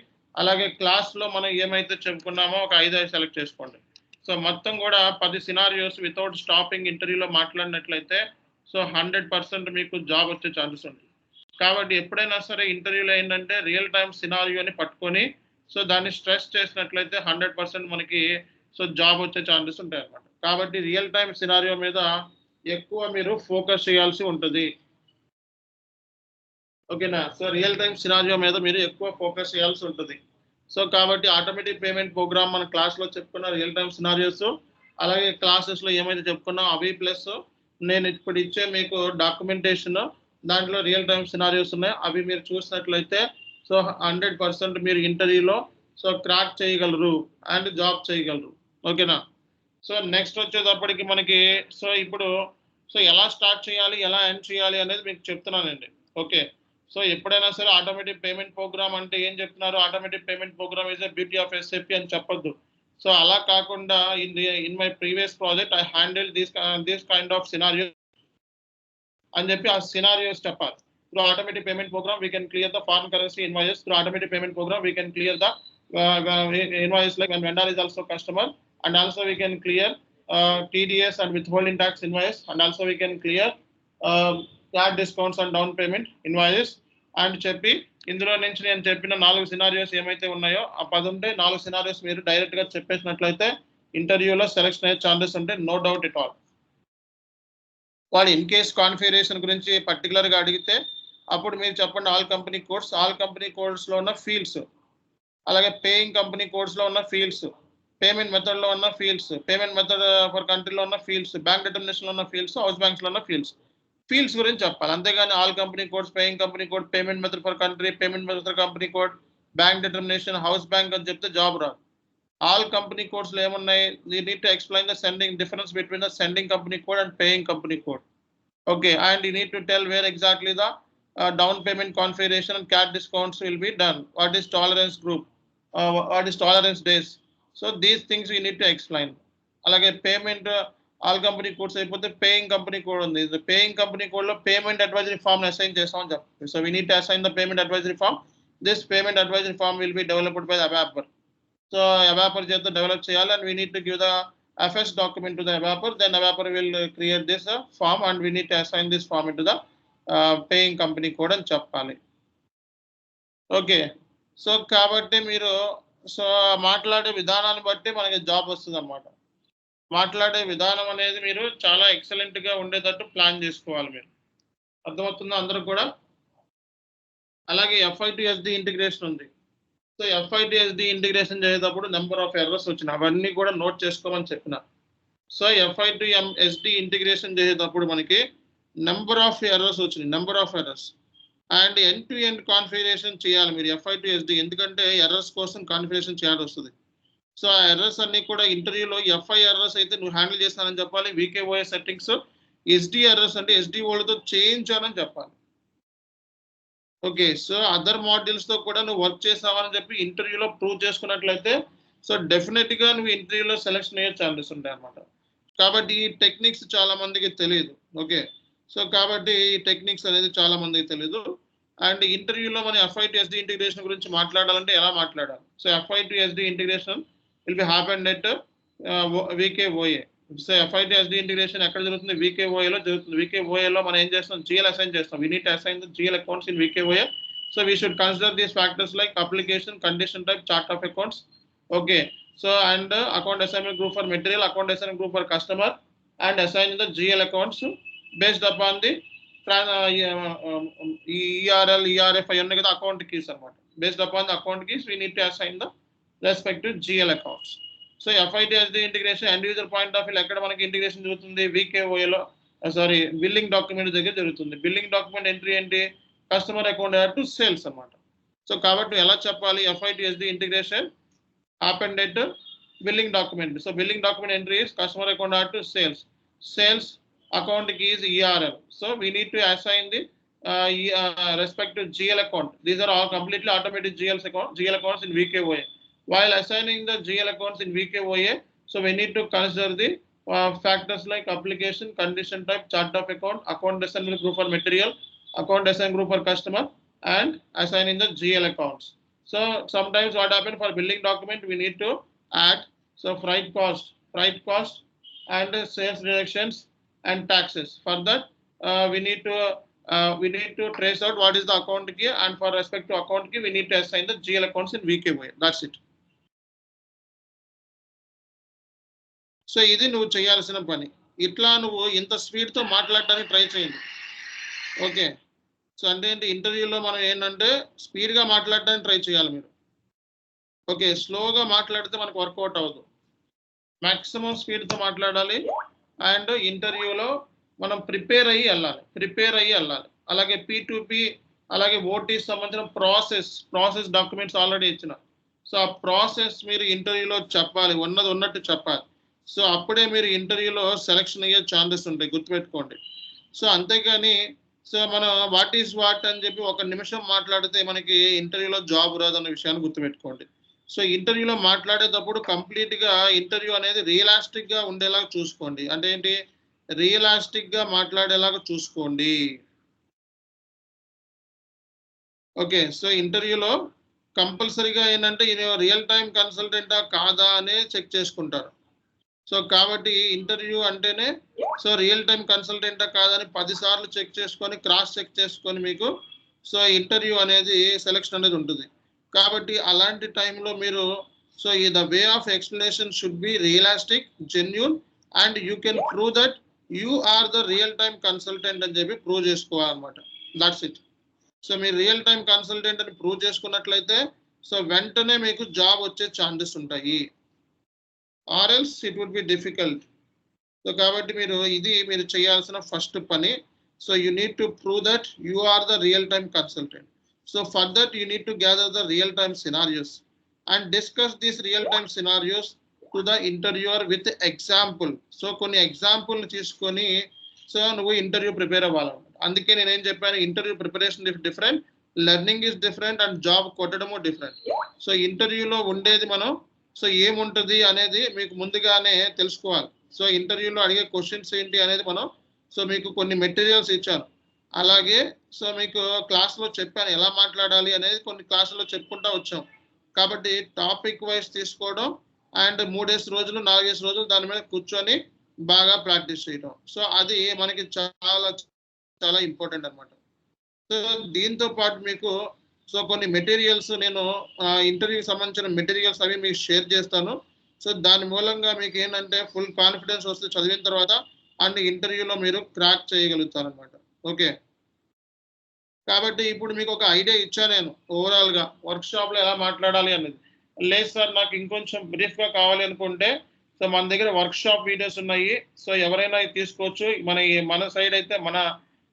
అలాగే క్లాస్లో మనం ఏమైతే చెప్పుకున్నామో ఒక 5 సెలెక్ట్ చేసుకోండి. సో మొత్తం కూడా 10 సినారియోస్ వితౌట్ స్టాపింగ్ ఇంటర్వ్యూలో మాట్లాడినట్లయితే సో 100% మీకు జాబ్ వచ్చే ఛాన్సెస్ ఉంది. కాబట్టి ఎప్పుడైనా సరే ఇంటర్వ్యూలో ఏంటంటే రియల్ టైమ్ సినారియోని పట్టుకొని సో దాన్ని స్ట్రెస్ చేసినట్లయితే 100% మనకి సో జాబ్ వచ్చే ఛాన్సెస్ ఉంటాయి అన్నమాట. కాబట్టి రియల్ టైమ్ సినారియో మీద ఎక్కువ మీరు ఫోకస్ చేయాల్సి ఉంటుంది. ఓకేనా, సో రియల్ టైమ్ సినారియో మీద మీరు ఎక్కువ ఫోకస్ చేయాల్సి ఉంటుంది. సో కాబట్టి ఆటోమేటిక్ పేమెంట్ ప్రోగ్రామ్ మన క్లాస్లో చెప్పుకున్న రియల్ టైమ్ సినారియోస్ అలాగే క్లాసెస్లో ఏమైతే చెప్పుకున్నాం అవి ప్లస్ నేను ఇప్పుడు ఇచ్చే మీకు డాక్యుమెంటేషన్ దాంట్లో రియల్ టైమ్ సినారియోస్ ఉన్నాయి. అవి మీరు చూసినట్లయితే సో 100% మీరు ఇంటర్వ్యూలో సో క్రాక్ చేయగలరు అండ్ జాబ్ చేయగలరు. ఓకేనా, సో నెక్స్ట్ వచ్చేటప్పటికి మనకి సో ఇప్పుడు సో ఎలా స్టార్ట్ చేయాలి ఎలా ఎండ్ చేయాలి అనేది మీకు చెప్తున్నానండి. ఓకే, సో ఎప్పుడైనా సరే ఆటోమేటిక్ పేమెంట్ ప్రోగ్రామ్ అంటే ఏం చెప్తున్నారు, automatic payment program is a beauty of SAP అని చెప్పొద్దు. సో అలా కాకుండా in my previous project I handle this kind of scenario అని చెప్పి ఆ సినారియోస్ చెప్పాలి. Through automatic payment program we can clear the foreign currency invoices. Through automatic payment program we can clear the invoice like when vendor is also customer, and also we can clear TDS and withholding tax invoice, and also we can clear card discounts and down payment invoices and చెప్పి ఇందులో నుంచి నేను చెప్పిన 4 సినారియోస్ ఏమైతే ఉన్నాయో ఆ 10 ఉంటే 4 సినారియోస్ మీరు డైరెక్ట్గా చెప్పేసినట్లయితే ఇంటర్వ్యూలో సెలెక్షన్ అయ్యే ఛాన్సెస్ ఉంటే నో డౌట్ ఎట్ ఆల్. వాడు ఇన్ కేస్ కాన్ఫిగరేషన్ గురించి పర్టికులర్గా అడిగితే అప్పుడు మీరు చెప్పండి ఆల్ కంపెనీ కోడ్స్ లో ఉన్న ఫీల్డ్స్ అలాగే పేయింగ్ కంపెనీ కోడ్స్లో ఉన్న ఫీల్డ్స్, పేమెంట్ మెథడ్లో ఉన్న ఫీల్డ్స్, పేమెంట్ మెథడ్ ఫర్ కంట్రీలో ఉన్న ఫీల్డ్స్, బ్యాంక్ డిటర్మినేషన్లో ఉన్న ఫీల్డ్స్, హౌస్ బ్యాంక్స్లో ఉన్న ఫీల్డ్స్ గురించి చెప్పాలి. అంతేగాని all company codes, paying company code, payment method for country, payment method for company code, bank determination, house bank అని చెప్తే జాబ్ రాదు. ఆల్ కంపెనీ కోడ్స్లో ఏమున్నాయి? You need to explain the sending difference between the sending company code and paying company code. Okay, and you need to tell where exactly the down payment configuration and CAT discounts will be done. What is tolerance group? What is tolerance days? So these things we need to explain. Alage payment all company codes ayipothe paying company code undi. The paying company code lo payment advisory form assign chesam chepthu. So we need to assign the payment advisory form. This payment advisory form will be developed by the ABAPer. So ABAPer cheyta develop cheyali and we need to give the FS document to the ABAPer. Then ABAPer will create this form and we need to assign this form into the paying company code and cheppali. Okay, so kabatti meeru so maatlade vidhananni batti manaki job vastundi annamata. Maatlade vidhanam anedi meeru chaala excellent ga undetattu plan chesukovali meeru. అర్థమవుతుందా అందరూ కూడా? అలాగే FI2SD ఇంటిగ్రేషన్ ఉంది. సో FI2SD ఇంటిగ్రేషన్ చేసేటప్పుడు నెంబర్ ఆఫ్ ఎర్రర్స్ వచ్చినాయి, అవన్నీ కూడా నోట్ చేసుకోమని చెప్పిన. సో FI2SD ఇంటిగ్రేషన్ చేసేటప్పుడు మనకి నెంబర్ ఆఫ్ ఎర్రర్స్ వచ్చినాయి, number of errors. And end to end configuration చేయాలి మీరు FI2SD, ఎందుకంటే ఎర్రర్స్ కోసం కాన్ఫిగరేషన్ చేయాల్సి వస్తుంది. సో ఆ ఎర్రర్స్ అన్ని కూడా ఇంటర్వ్యూలో FI ఎర్రర్స్ అయితే నువ్వు హ్యాండిల్ చేస్తానని చెప్పాలి, VKOA సెట్టింగ్స్, SD ఎర్రర్స్ అంటే SDOలతో చేయించాలని చెప్పాలి. ఓకే, సో అదర్ మాడ్యూల్స్ తో కూడా నువ్వు వర్క్ చేసావని చెప్పి ఇంటర్వ్యూలో ప్రూవ్ చేసుకున్నట్లయితే సో డెఫినెట్ గా నువ్వు ఇంటర్వ్యూలో సెలెక్షన్ అయ్యే ఛాన్సెస్ ఉంటాయి అన్నమాట. కాబట్టి ఈ టెక్నిక్స్ చాలా మందికి తెలియదు. ఓకే, సో కాబట్టి ఈ టెక్నిక్స్ అనేది చాలా మందికి తెలియదు. అండ్ ఇంటర్వ్యూలో మన FI2SD ఇంటిగ్రేషన్ గురించి మాట్లాడాలంటే ఎలా మాట్లాడాలి? So FI2SD integration will be happened at VKOA. So FI2SD integration ఎక్కడ జరుగుతుంది? VKOA లో జరుగుతుంది. VKOA లో మనం ఏం చేస్తాం? GL అసైన్ చేస్తాం. we need to assign the GL accounts in VKOA. So we should consider these factors like application, condition type, chart of accounts. Okay, so and account assignment group for material, account assignment group for customer, and assign the GL accounts based upon the ERL, ERF అయ్యన్నీ కదా అకౌంట్ కీస్ అన్నమాట. based upon the account keys we need to assign the respective GL accounts. So FI2SD integration end user point of view ఎక్కడ మనకి ఇంటిగ్రేషన్ జరుగుతుంది? VKOA లో బిల్లింగ్ డాక్యుమెంట్ దగ్గర జరుగుతుంది. బిల్లింగ్ డాక్యుమెంట్ ఎంట్రీ ఏంటి? కస్టమర్ అకౌంట్ టు సేల్స్ అన్నమాట. సో కాబట్టి ఎలా చెప్పాలి? FI2SD integration happened at billing document. So billing document entry is customer account to sales. Sales account కి is ERL. So we need to assign the respective GL account. These are all completely automatic GL accounts in VKOA. While assigning the GL accounts in VKOA, so we need to consider the factors like application, condition type, chart of account assignment group for material, account assignment group for customer, and assigning the GL accounts. So sometimes what happens for billing document, we need to add freight cost and sales deductions and taxes. For that we need to trace out what is the account key, and for respect to account key we need to assign the GL accounts in VKOA. That's it. So ఇది నువ్వు చేయాల్సిన పని. ఇట్లా నువ్వు ఇంత స్పీడ్తో మాట్లాడటానికి ట్రై చేయండి. ఓకే, సో అంటే ఏంటి, ఇంటర్వ్యూలో మనం ఏంటంటే స్పీడ్గా మాట్లాడటానికి ట్రై చేయాలి మీరు. ఓకే, స్లోగా మాట్లాడితే మనకు వర్కౌట్ అవ్వదు. మ్యాక్సిమం స్పీడ్తో మాట్లాడాలి. అండ్ ఇంటర్వ్యూలో మనం ప్రిపేర్ అయ్యి వెళ్ళాలి. అలాగే P2P అలాగే ఓటీ సంబంధించిన ప్రాసెస్ డాక్యుమెంట్స్ ఆల్రెడీ ఇచ్చిన. సో ఆ ప్రాసెస్ మీరు ఇంటర్వ్యూలో చెప్పాలి, ఉన్నట్టు చెప్పాలి. సో అప్పుడే మీరు ఇంటర్వ్యూలో సెలెక్షన్ అయ్యే ఛాన్సెస్ ఉంటాయి, గుర్తుపెట్టుకోండి. సో అంతేగాని సో మనం వాట్ ఈస్ వాట్ అని చెప్పి ఒక నిమిషం మాట్లాడితే మనకి ఇంటర్వ్యూలో జాబ్ రాదన్న విషయాన్ని గుర్తుపెట్టుకోండి. సో ఇంటర్వ్యూలో మాట్లాడేటప్పుడు కంప్లీట్గా ఇంటర్వ్యూ అనేది రియలిస్టిక్గా ఉండేలాగా చూసుకోండి. అంటే ఏంటి, రియలిస్టిక్గా మాట్లాడేలాగా చూసుకోండి. ఓకే, సో ఇంటర్వ్యూలో కంపల్సరీగా ఏంటంటే ఇది రియల్ టైం కన్సల్టెంటా కాదా అని చెక్ చేసుకుంటారు. సో కాబట్టి ఇంటర్వ్యూ అంటేనే సో రియల్ టైం కన్సల్టెంటా కాదని 10 సార్లు చెక్ చేసుకొని క్రాస్ చెక్ చేసుకొని మీకు సో ఇంటర్వ్యూ అనేది సెలెక్షన్ అనేది ఉంటుంది. కాబట్టి అలాంటి టైంలో మీరు so the way of explanation should be realistic, genuine, and you can prove that you are the real time consultant అని చెప్పి ప్రూవ్ చేసుకోవాలన్నమాట. That's it. సో మీరు రియల్ టైం కన్సల్టెంట్ అని ప్రూవ్ చేసుకున్నట్లయితే సో వెంటనే మీకు జాబ్ వచ్చే ఛాన్సెస్ ఉంటాయి, or else it would be difficult. So కాబట్టి మీరు చేయాల్సిన ఫస్ట్ పని. So you need to prove that you are the real time consultant. So for that you need to gather the real time scenarios and discuss these real time scenarios to the interviewer with example. So కొన్ని ఎగ్జాంపుల్ తీసుకొని సో నువ్వు ఇంటర్వ్యూ ప్రిపేర్ అవ్వాలన్నమాట. అందుకే నేనేం చెప్పాను, interview preparation different, learning is different and job కొట్టడము డిఫరెంట్. సో ఇంటర్వ్యూలో ఉండేది మనం సో ఏముంటుంది అనేది మీకు ముందుగానే తెలుసుకోవాలి. సో ఇంటర్వ్యూలో అడిగే క్వశ్చన్స్ ఏంటి అనేది సో మీకు కొన్ని మెటీరియల్స్ ఇచ్చాను. అలాగే సో మీకు క్లాస్లో చెప్పాను ఎలా మాట్లాడాలి అనేది, కొన్ని క్లాసుల్లో చెప్పుకుంటూ వచ్చాం. కాబట్టి టాపిక్ వైజ్ తీసుకోవడం అండ్ 3 రోజులు 4 రోజులు దాని మీద కూర్చొని బాగా ప్రాక్టీస్ చేయడం. సో అది మనకి చాలా చాలా ఇంపార్టెంట్ అనమాట. సో దీంతో పాటు మీకు సో కొన్ని మెటీరియల్స్ నేను ఇంటర్వ్యూకి సంబంధించిన మెటీరియల్స్ అవి మీకు షేర్ చేస్తాను. సో దాని మూలంగా మీకు ఏంటంటే ఫుల్ కాన్ఫిడెన్స్ వస్తే చదివిన తర్వాత అండ్ ఇంటర్వ్యూలో మీరు క్రాక్ చేయగలుగుతారు అనమాట. ఓకే, కాబట్టి ఇప్పుడు మీకు ఒక ఐడియా ఇచ్చా నేను ఓవరాల్గా వర్క్షాప్లో ఎలా మాట్లాడాలి అనేది. లేదు సార్ నాకు ఇంకొంచెం బ్రీఫ్గా కావాలి అనుకుంటే సో మన దగ్గర వర్క్షాప్ వీడియోస్ ఉన్నాయి. సో ఎవరైనా తీసుకోవచ్చు. మన సైడ్ అయితే మన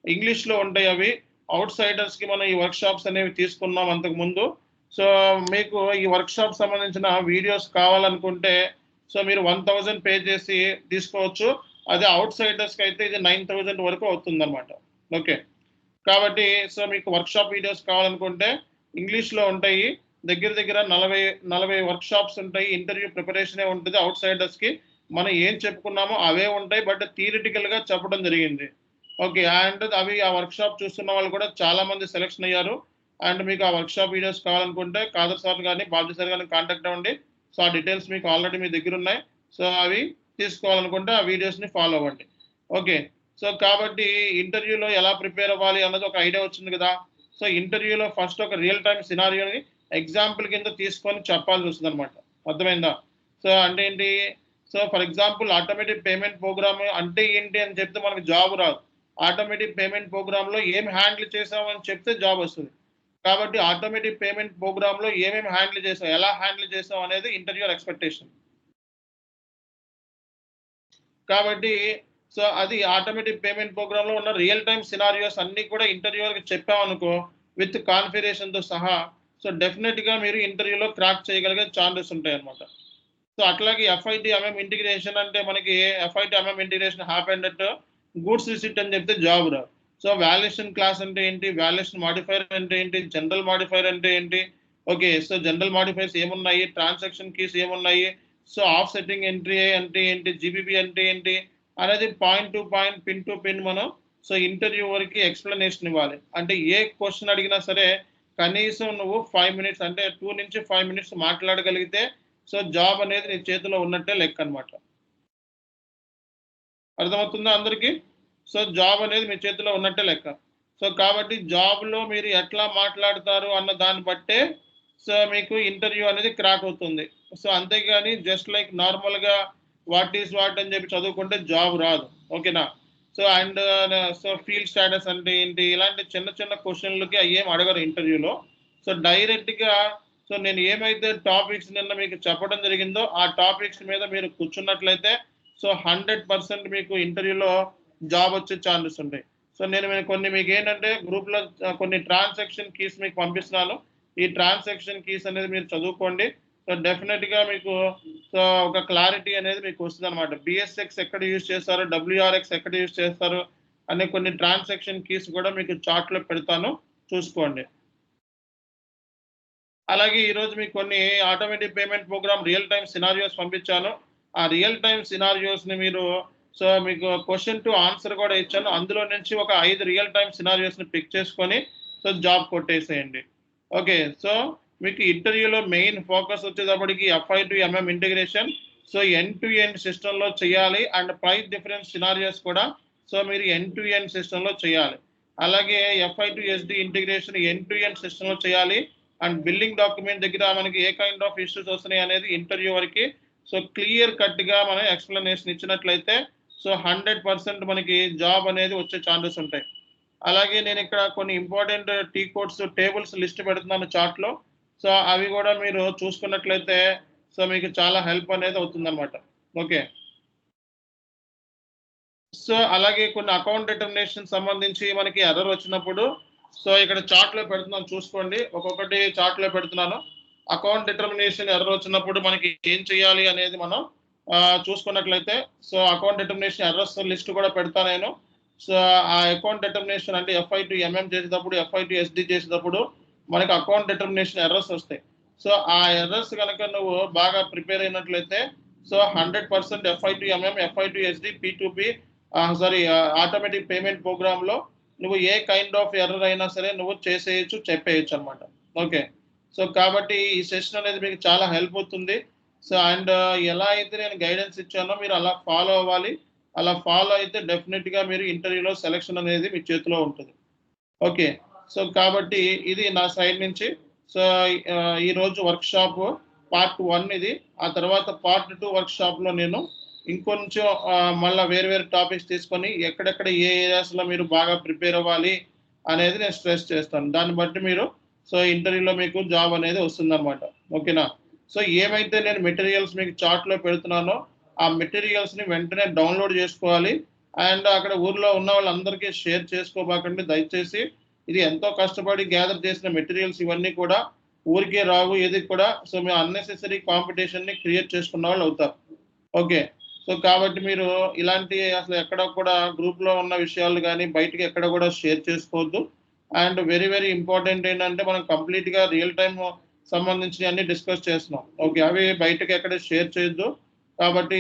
ఇంగ్లీష్లో ఉంటాయి అవి. అవుట్ సైడర్స్కి మనం ఈ వర్క్షాప్స్ అనేవి తీసుకున్నాం అంతకుముందు. సో మీకు ఈ వర్క్షాప్ సంబంధించిన వీడియోస్ కావాలనుకుంటే సో మీరు 1000 పే చేసి తీసుకోవచ్చు. అదే అవుట్ సైడర్స్కి అయితే ఇది 9000 వరకు అవుతుంది అనమాట. ఓకే, కాబట్టి సో మీకు వర్క్షాప్ వీడియోస్ కావాలనుకుంటే ఇంగ్లీష్లో ఉంటాయి. దగ్గర దగ్గర 40 వర్క్షాప్స్ ఉంటాయి. ఇంటర్వ్యూ ప్రిపరేషనే ఉంటుంది. అవుట్ సైడర్స్కి మనం ఏం చెప్పుకున్నామో అవే ఉంటాయి, బట్ థియరిటికల్గా చెప్పడం జరిగింది. ఓకే, అండ్ అవి ఆ వర్క్షాప్ చూస్తున్న వాళ్ళు కూడా చాలా మంది సెలెక్షన్ అయ్యారు. అండ్ మీకు ఆ వర్క్షాప్ వీడియోస్ కావాలనుకుంటే కాదర్ సార్ కానీ బాబ్జీ సార్ కానీ కాంటాక్ట్ అవ్వండి. సో ఆ డీటెయిల్స్ మీకు ఆల్రెడీ మీ దగ్గర ఉన్నాయి. సో అవి తీసుకోవాలనుకుంటే ఆ వీడియోస్ని ఫాలో అవ్వండి. ఓకే, సో కాబట్టి ఇంటర్వ్యూలో ఎలా ప్రిపేర్ అవ్వాలి అన్నది ఒక ఐడియా వచ్చింది కదా. సో ఇంటర్వ్యూలో ఫస్ట్ ఒక రియల్ టైమ్ సినారియోని ఎగ్జాంపుల్ కింద తీసుకొని చెప్పాల్సి వస్తుంది అనమాట. అర్థమైందా? సో అంటే ఏంటి, so for example automatic payment program అంటే ఏంటి అని చెప్తే మనకు జాబ్ రాదు. ఆటోమేటిక్ పేమెంట్ ప్రోగ్రామ్ లో ఏం హ్యాండిల్ చేసామని చెప్తే జాబ్ వస్తుంది. కాబట్టి ఆటోమేటిక్ పేమెంట్ ప్రోగ్రామ్ లో ఏమేమి హ్యాండిల్ చేసాం, ఎలా హ్యాండిల్ చేసాం అనేది ఇంటర్వ్యూర్ ఎక్స్పెక్టేషన్. కాబట్టి సో అది ఆటోమేటిక్ పేమెంట్ ప్రోగ్రామ్ లో ఉన్న రియల్ టైమ్ సినారియోస్ అన్ని కూడా ఇంటర్వ్యూవర్కి చెప్పామనుకో విత్ కాన్ఫిగరేషన్ తో సహా, సో డెఫినెట్ గా మీరు ఇంటర్వ్యూలో క్రాక్ చేయగలిగే ఛాన్సెస్ ఉంటాయి అనమాట. సో అట్లాగే FIT-MM ఇంటిగ్రేషన్ అంటే మనకి FIT-MM integration happened at goods receipt అని చెప్తే జాబ్ రాదు. సో వాల్యుయేషన్ క్లాస్ అంటే ఏంటి, వాల్యుయేషన్ మాడిఫైర్ అంటే ఏంటి, జనరల్ మాడిఫైర్ అంటే ఏంటి, ఓకే సో జనరల్ మాడిఫైర్స్ ఏమున్నాయి, ట్రాన్సాక్షన్ కీస్ ఏమున్నాయి, సో ఆఫ్ సెట్టింగ్ ఎంట్రీ అంటే ఏంటి, GBP అంటే ఏంటి అనేది point to point pin to pin మనం సో ఇంటర్వ్యూ వరకు ఎక్స్ప్లెనేషన్ ఇవ్వాలి. అంటే ఏ క్వశ్చన్ అడిగినా సరే కనీసం నువ్వు 5 మినిట్స్ అంటే 2 నుంచి 5 మినిట్స్ మాట్లాడగలిగితే సో జాబ్ అనేది నీ చేతిలో ఉన్నట్టే లెక్క అనమాట. అర్థమవుతుందా అందరికీ? సో జాబ్ అనేది మీ చేతిలో ఉన్నట్టే లెక్క. సో కాబట్టి జాబ్లో మీరు ఎట్లా మాట్లాడతారు అన్న దాన్ని బట్టే సో మీకు ఇంటర్వ్యూ అనేది క్రాక్ అవుతుంది. సో అంతేగాని జస్ట్ లైక్ నార్మల్గా వాట్ ఈస్ వాట్ అని చెప్పి చదువుకుంటే జాబ్ రాదు. ఓకేనా? So and so field status అంటే ఏంటి, ఇలాంటి చిన్న చిన్న క్వశ్చన్లకి ఏం అడగరు ఇంటర్వ్యూలో. సో డైరెక్ట్గా సో నేను ఏమైతే టాపిక్స్ నిన్న మీకు చెప్పడం జరిగిందో ఆ టాపిక్స్ మీద మీరు కూర్చున్నట్లయితే సో 100% మీకు ఇంటర్వ్యూలో జాబ్ వచ్చే ఛాన్సెస్ ఉంటాయి. సో నేను మీకు ఏంటంటే గ్రూప్లో కొన్ని ట్రాన్సాక్షన్ కీస్ మీకు పంపిస్తున్నాను. ఈ ట్రాన్సాక్షన్ కీస్ అనేది మీరు చదువుకోండి. సో డెఫినెట్గా మీకు సో ఒక క్లారిటీ అనేది మీకు వస్తుంది అనమాట. BSX ఎక్కడ యూజ్ చేస్తారు, WRX ఎక్కడ యూజ్ చేస్తారు అనే కొన్ని ట్రాన్సాక్షన్ కీస్ కూడా మీకు చార్ట్లో పెడతాను, చూసుకోండి. అలాగే ఈరోజు మీకు కొన్ని automatic payment programme real time scenarios పంపించాను. ఆ రియల్ టైమ్ సినారియోస్ని మీరు సో మీకు క్వశ్చన్ టు ఆన్సర్ కూడా ఇచ్చాను. అందులో నుంచి ఒక 5 రియల్ టైమ్ సినారియోస్ని పిక్ చేసుకొని సో జాబ్ కొట్టేసేయండి. ఓకే, సో మీకు ఇంటర్వ్యూలో మెయిన్ ఫోకస్ వచ్చేటప్పటికి FIT-MM integration so end to end సిస్టంలో చేయాలి. అండ్ ప్రైస్ డిఫరెన్స్ సినారియోస్ కూడా సో మీరు ఎండ్ టు ఎండ్ సిస్టంలో చేయాలి. అలాగే FI-SD integration end to end సిస్టంలో చేయాలి. అండ్ బిల్లింగ్ డాక్యుమెంట్ దగ్గర మనకి ఏ కైండ్ ఆఫ్ ఇష్యూస్ వస్తున్నాయి అనేది ఇంటర్వ్యూ వరకు సో క్లియర్ కట్గా మనం ఎక్స్ప్లెనేషన్ ఇచ్చినట్లయితే సో 100% మనకి జాబ్ అనేది వచ్చే ఛాన్సెస్ ఉంటాయి. అలాగే నేను ఇక్కడ కొన్ని important T codes tables list పెడుతున్నాను చార్ట్లో. సో అవి కూడా మీరు చూసుకున్నట్లయితే సో మీకు చాలా హెల్ప్ అనేది అవుతుందన్నమాట. ఓకే. సో అలాగే కొన్ని అకౌంట్ డిటర్మినేషన్ సంబంధించి మనకి ఎర్రర్ వచ్చినప్పుడు సో ఇక్కడ చార్ట్‌లో పెడుతున్నాను చూసుకోండి. ఒక్కొక్కటి చార్ట్‌లో పెడుతున్నాను. అకౌంట్ డిటర్మినేషన్ ఎర్రర్ వచ్చినప్పుడు మనకి ఏం చేయాలి అనేది మనం చూసుకున్నట్లయితే so account determination errors list కూడా పెడతా నేను. సో ఆ అకౌంట్ డిటర్మినేషన్ అంటే ఎఫ్ఐ టు ఎంఎం చేసేటప్పుడు, ఎఫ్ఐ టు ఎస్‌డి చేసేటప్పుడు మనకి అకౌంట్ డిటర్మినేషన్ ఎర్రర్స్ వస్తాయి. సో ఆ ఎర్రర్స్ గనక నువ్వు బాగా ప్రిపేర్ అయినట్లయితే so 100% FI to MM, FI to SD, పి2పి ఆటోమేటిక్ పేమెంట్ ప్రోగ్రామ్‌లో నువ్వు ఏ కైండ్ ఆఫ్ ఎర్రర్ అయినా సరే నువ్వు చేసేయొచ్చు, చెప్పేయొచ్చు అన్నమాట. ఓకే. సో కాబట్టి ఈ సెషన్ అనేది మీకు చాలా హెల్ప్ అవుతుంది. సో అండ్ ఎలా అయితే నేను గైడెన్స్ ఇచ్చానో మీరు అలా ఫాలో అవ్వాలి. అలా ఫాలో అయితే డెఫినిట్‌గా మీరు ఇంటర్వ్యూలో సెలక్షన్ అనేది మీ చేతిలో ఉంటుంది. ఓకే. సో కాబట్టి ఇది నా సైడ్ నుంచి. సో ఈరోజు వర్క్‌షాప్ పార్ట్ 1 ఇది. ఆ తర్వాత పార్ట్ 2 వర్క్‌షాప్‌లో నేను ఇంకొంచెం మళ్ళా వేరు వేరు టాపిక్స్ తీసుకొని ఎక్కడెక్కడ ఏ ఏరియాస్‌లో మీరు బాగా ప్రిపేర్ అవ్వాలి అనేది నేను స్ట్రెస్ చేస్తాను. దాన్ని బట్టి మీరు సో ఇంటర్వ్యూలో మీకు జాబ్ అనేది వస్తుందన్నమాట. ఓకేనా? సో ఏమైతే నేను మెటీరియల్స్ మీకు చార్ట్‌లో పెడుతున్నానో ఆ మెటీరియల్స్‌ని వెంటనే డౌన్‌లోడ్ చేసుకోవాలి. అండ్ అక్కడ ఊర్లో ఉన్న వాళ్ళందరికీ షేర్ చేసుకోబాకండి దయచేసి. ఇది ఎంతో కష్టపడి గ్యాదర్ చేసిన మెటీరియల్స్ ఇవన్నీ కూడా ఊరికే రావు ఏది కూడా. సో మేము అన్నెసెసరీ కాంపిటీషన్‌ని క్రియేట్ చేసుకున్న వాళ్ళు అవుతారు. ఓకే. సో కాబట్టి మీరు ఇలాంటి అసలు ఎక్కడ కూడా గ్రూప్‌లో ఉన్న విషయాలు గాని బయటకి ఎక్కడ కూడా షేర్ చేసుకోవద్దు. అండ్ వెరీ వెరీ ఇంపార్టెంట్ ఏంటంటే మనం కంప్లీట్‌గా రియల్ టైమ్ సంబంధించినయన్నీ డిస్కస్ చేస్తున్నాం. ఓకే. అవి బయటకి ఎక్కడ షేర్ చేయొద్దు. కాబట్టి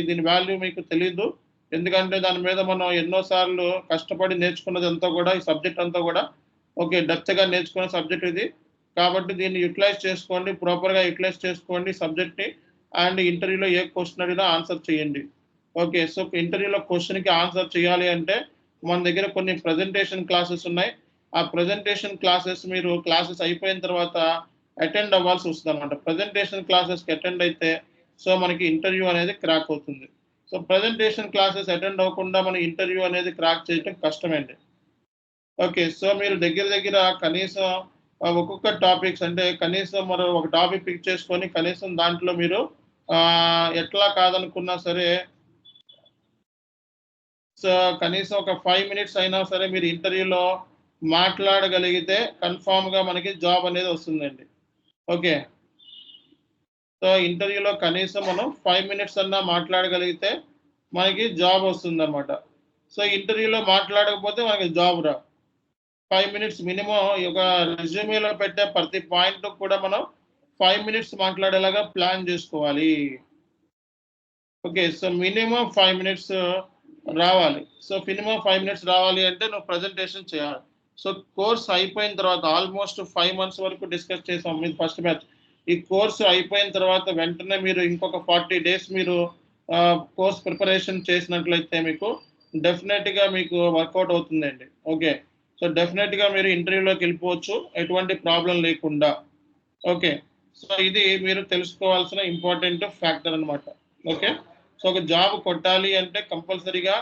దీని వాల్యూ మీకు తెలీదు. ఎందుకంటే దాని మీద మనం ఎన్నో సార్లు కష్టపడి నేర్చుకున్నదంతా కూడా ఈ సబ్జెక్ట్ అంతా కూడా ఓకే. డెప్త్‌గా నేర్చుకున్న సబ్జెక్ట్ ఇది. కాబట్టి దీన్ని యుటిలైజ్ చేసుకోండి. ప్రాపర్‌గా యుటిలైజ్ చేసుకోండి సబ్జెక్ట్‌ని. అండ్ ఇంటర్వ్యూలో ఏ క్వెషన్ అడిగినా ఆన్సర్ చేయండి. ఓకే. సో ఇంటర్వ్యూలో క్వెషన్‌కి ఆన్సర్ చేయాలి అంటే మన దగ్గర కొన్ని ప్రెజెంటేషన్ క్లాసెస్ ఉన్నాయి. ఆ ప్రెజెంటేషన్ క్లాసెస్ మీరు క్లాసెస్ అయిపోయిన తర్వాత అటెండ్ అవ్వాల్సి వస్తదనమాట. ప్రెజెంటేషన్ క్లాసెస్‌కి అటెండ్ అయితే సో మనకి ఇంటర్వ్యూ అనేది క్రాక్ అవుతుంది. సో ప్రెజెంటేషన్ క్లాసెస్ అటెండ్ అవ్వకుండా మన ఇంటర్వ్యూ అనేది క్రాక్ చేయటం కష్టమండి. ఓకే. సో మీరు దగ్గర దగ్గర కనీసం ఒక్కొక్క టాపిక్స్ అంటే కనీసం మనం ఒక టాపిక్ పిక్ చేసుకొని కనీసం దాంట్లో మీరు ఎట్లా కాదనుకున్నా సరే సో కనీసం ఒక 5 మినిట్స్ అయినా సరే మీరు ఇంటర్వ్యూలో మాట్లాడగలిగితే కన్ఫర్మ్‌గా మనకి జాబ్ అనేది వస్తుందండి. ఓకే. సో ఇంటర్వ్యూలో కనీసం మనం 5 మినిట్స్ అన్నా మాట్లాడగలిగితే మనకి జాబ్ వస్తుందన్నమాట. సో ఇంటర్వ్యూలో మాట్లాడకపోతే మనకి జాబ్ రాదు. 5 మినిట్స్ మినిమమ్ ఒక రెజ్యూమేలో పెట్టే ప్రతి పాయింట్ కూడా మనం 5 మినిట్స్ మాట్లాడేలాగా ప్లాన్ జేసుకోవాలి. ఓకే. సో మినిమమ్ 5 మినిట్స్ రావాలి. సో మినిమమ్ 5 మినిట్స్ రావాలి అంటే నువ్వు ప్రెజెంటేషన్ చేయాలి. సో కోర్స్ అయిపోయిన తర్వాత ఆల్‌మోస్ట్ 5 మంత్స్ వరకు డిస్కస్ చేసాం. మీది ఫస్ట్ బ్యాచ్. ఈ కోర్స్ అయిపోయిన తర్వాత వెంటనే మీరు ఇంకొక 40 డేస్ మీరు కోర్స్ ప్రిపరేషన్ చేసినట్లయితే మీకు డెఫినిట్‌గా మీకు వర్కౌట్ అవుతుందండి. ఓకే. సో డెఫినిట్‌గా మీరు ఇంటర్వ్యూలోకెళ్ళిపోవచ్చు. ఎటువంటి ప్రాబ్లమ్ లేకుండా. ఓకే. సో ఇది మీరు తెలుసుకోవాల్సిన ఇంపార్టెంట్ ఫ్యాక్టర్ అన్నమాట. ఓకే. సో ఒక జాబ్ కొట్టాలి అంటే కంపల్సరీగా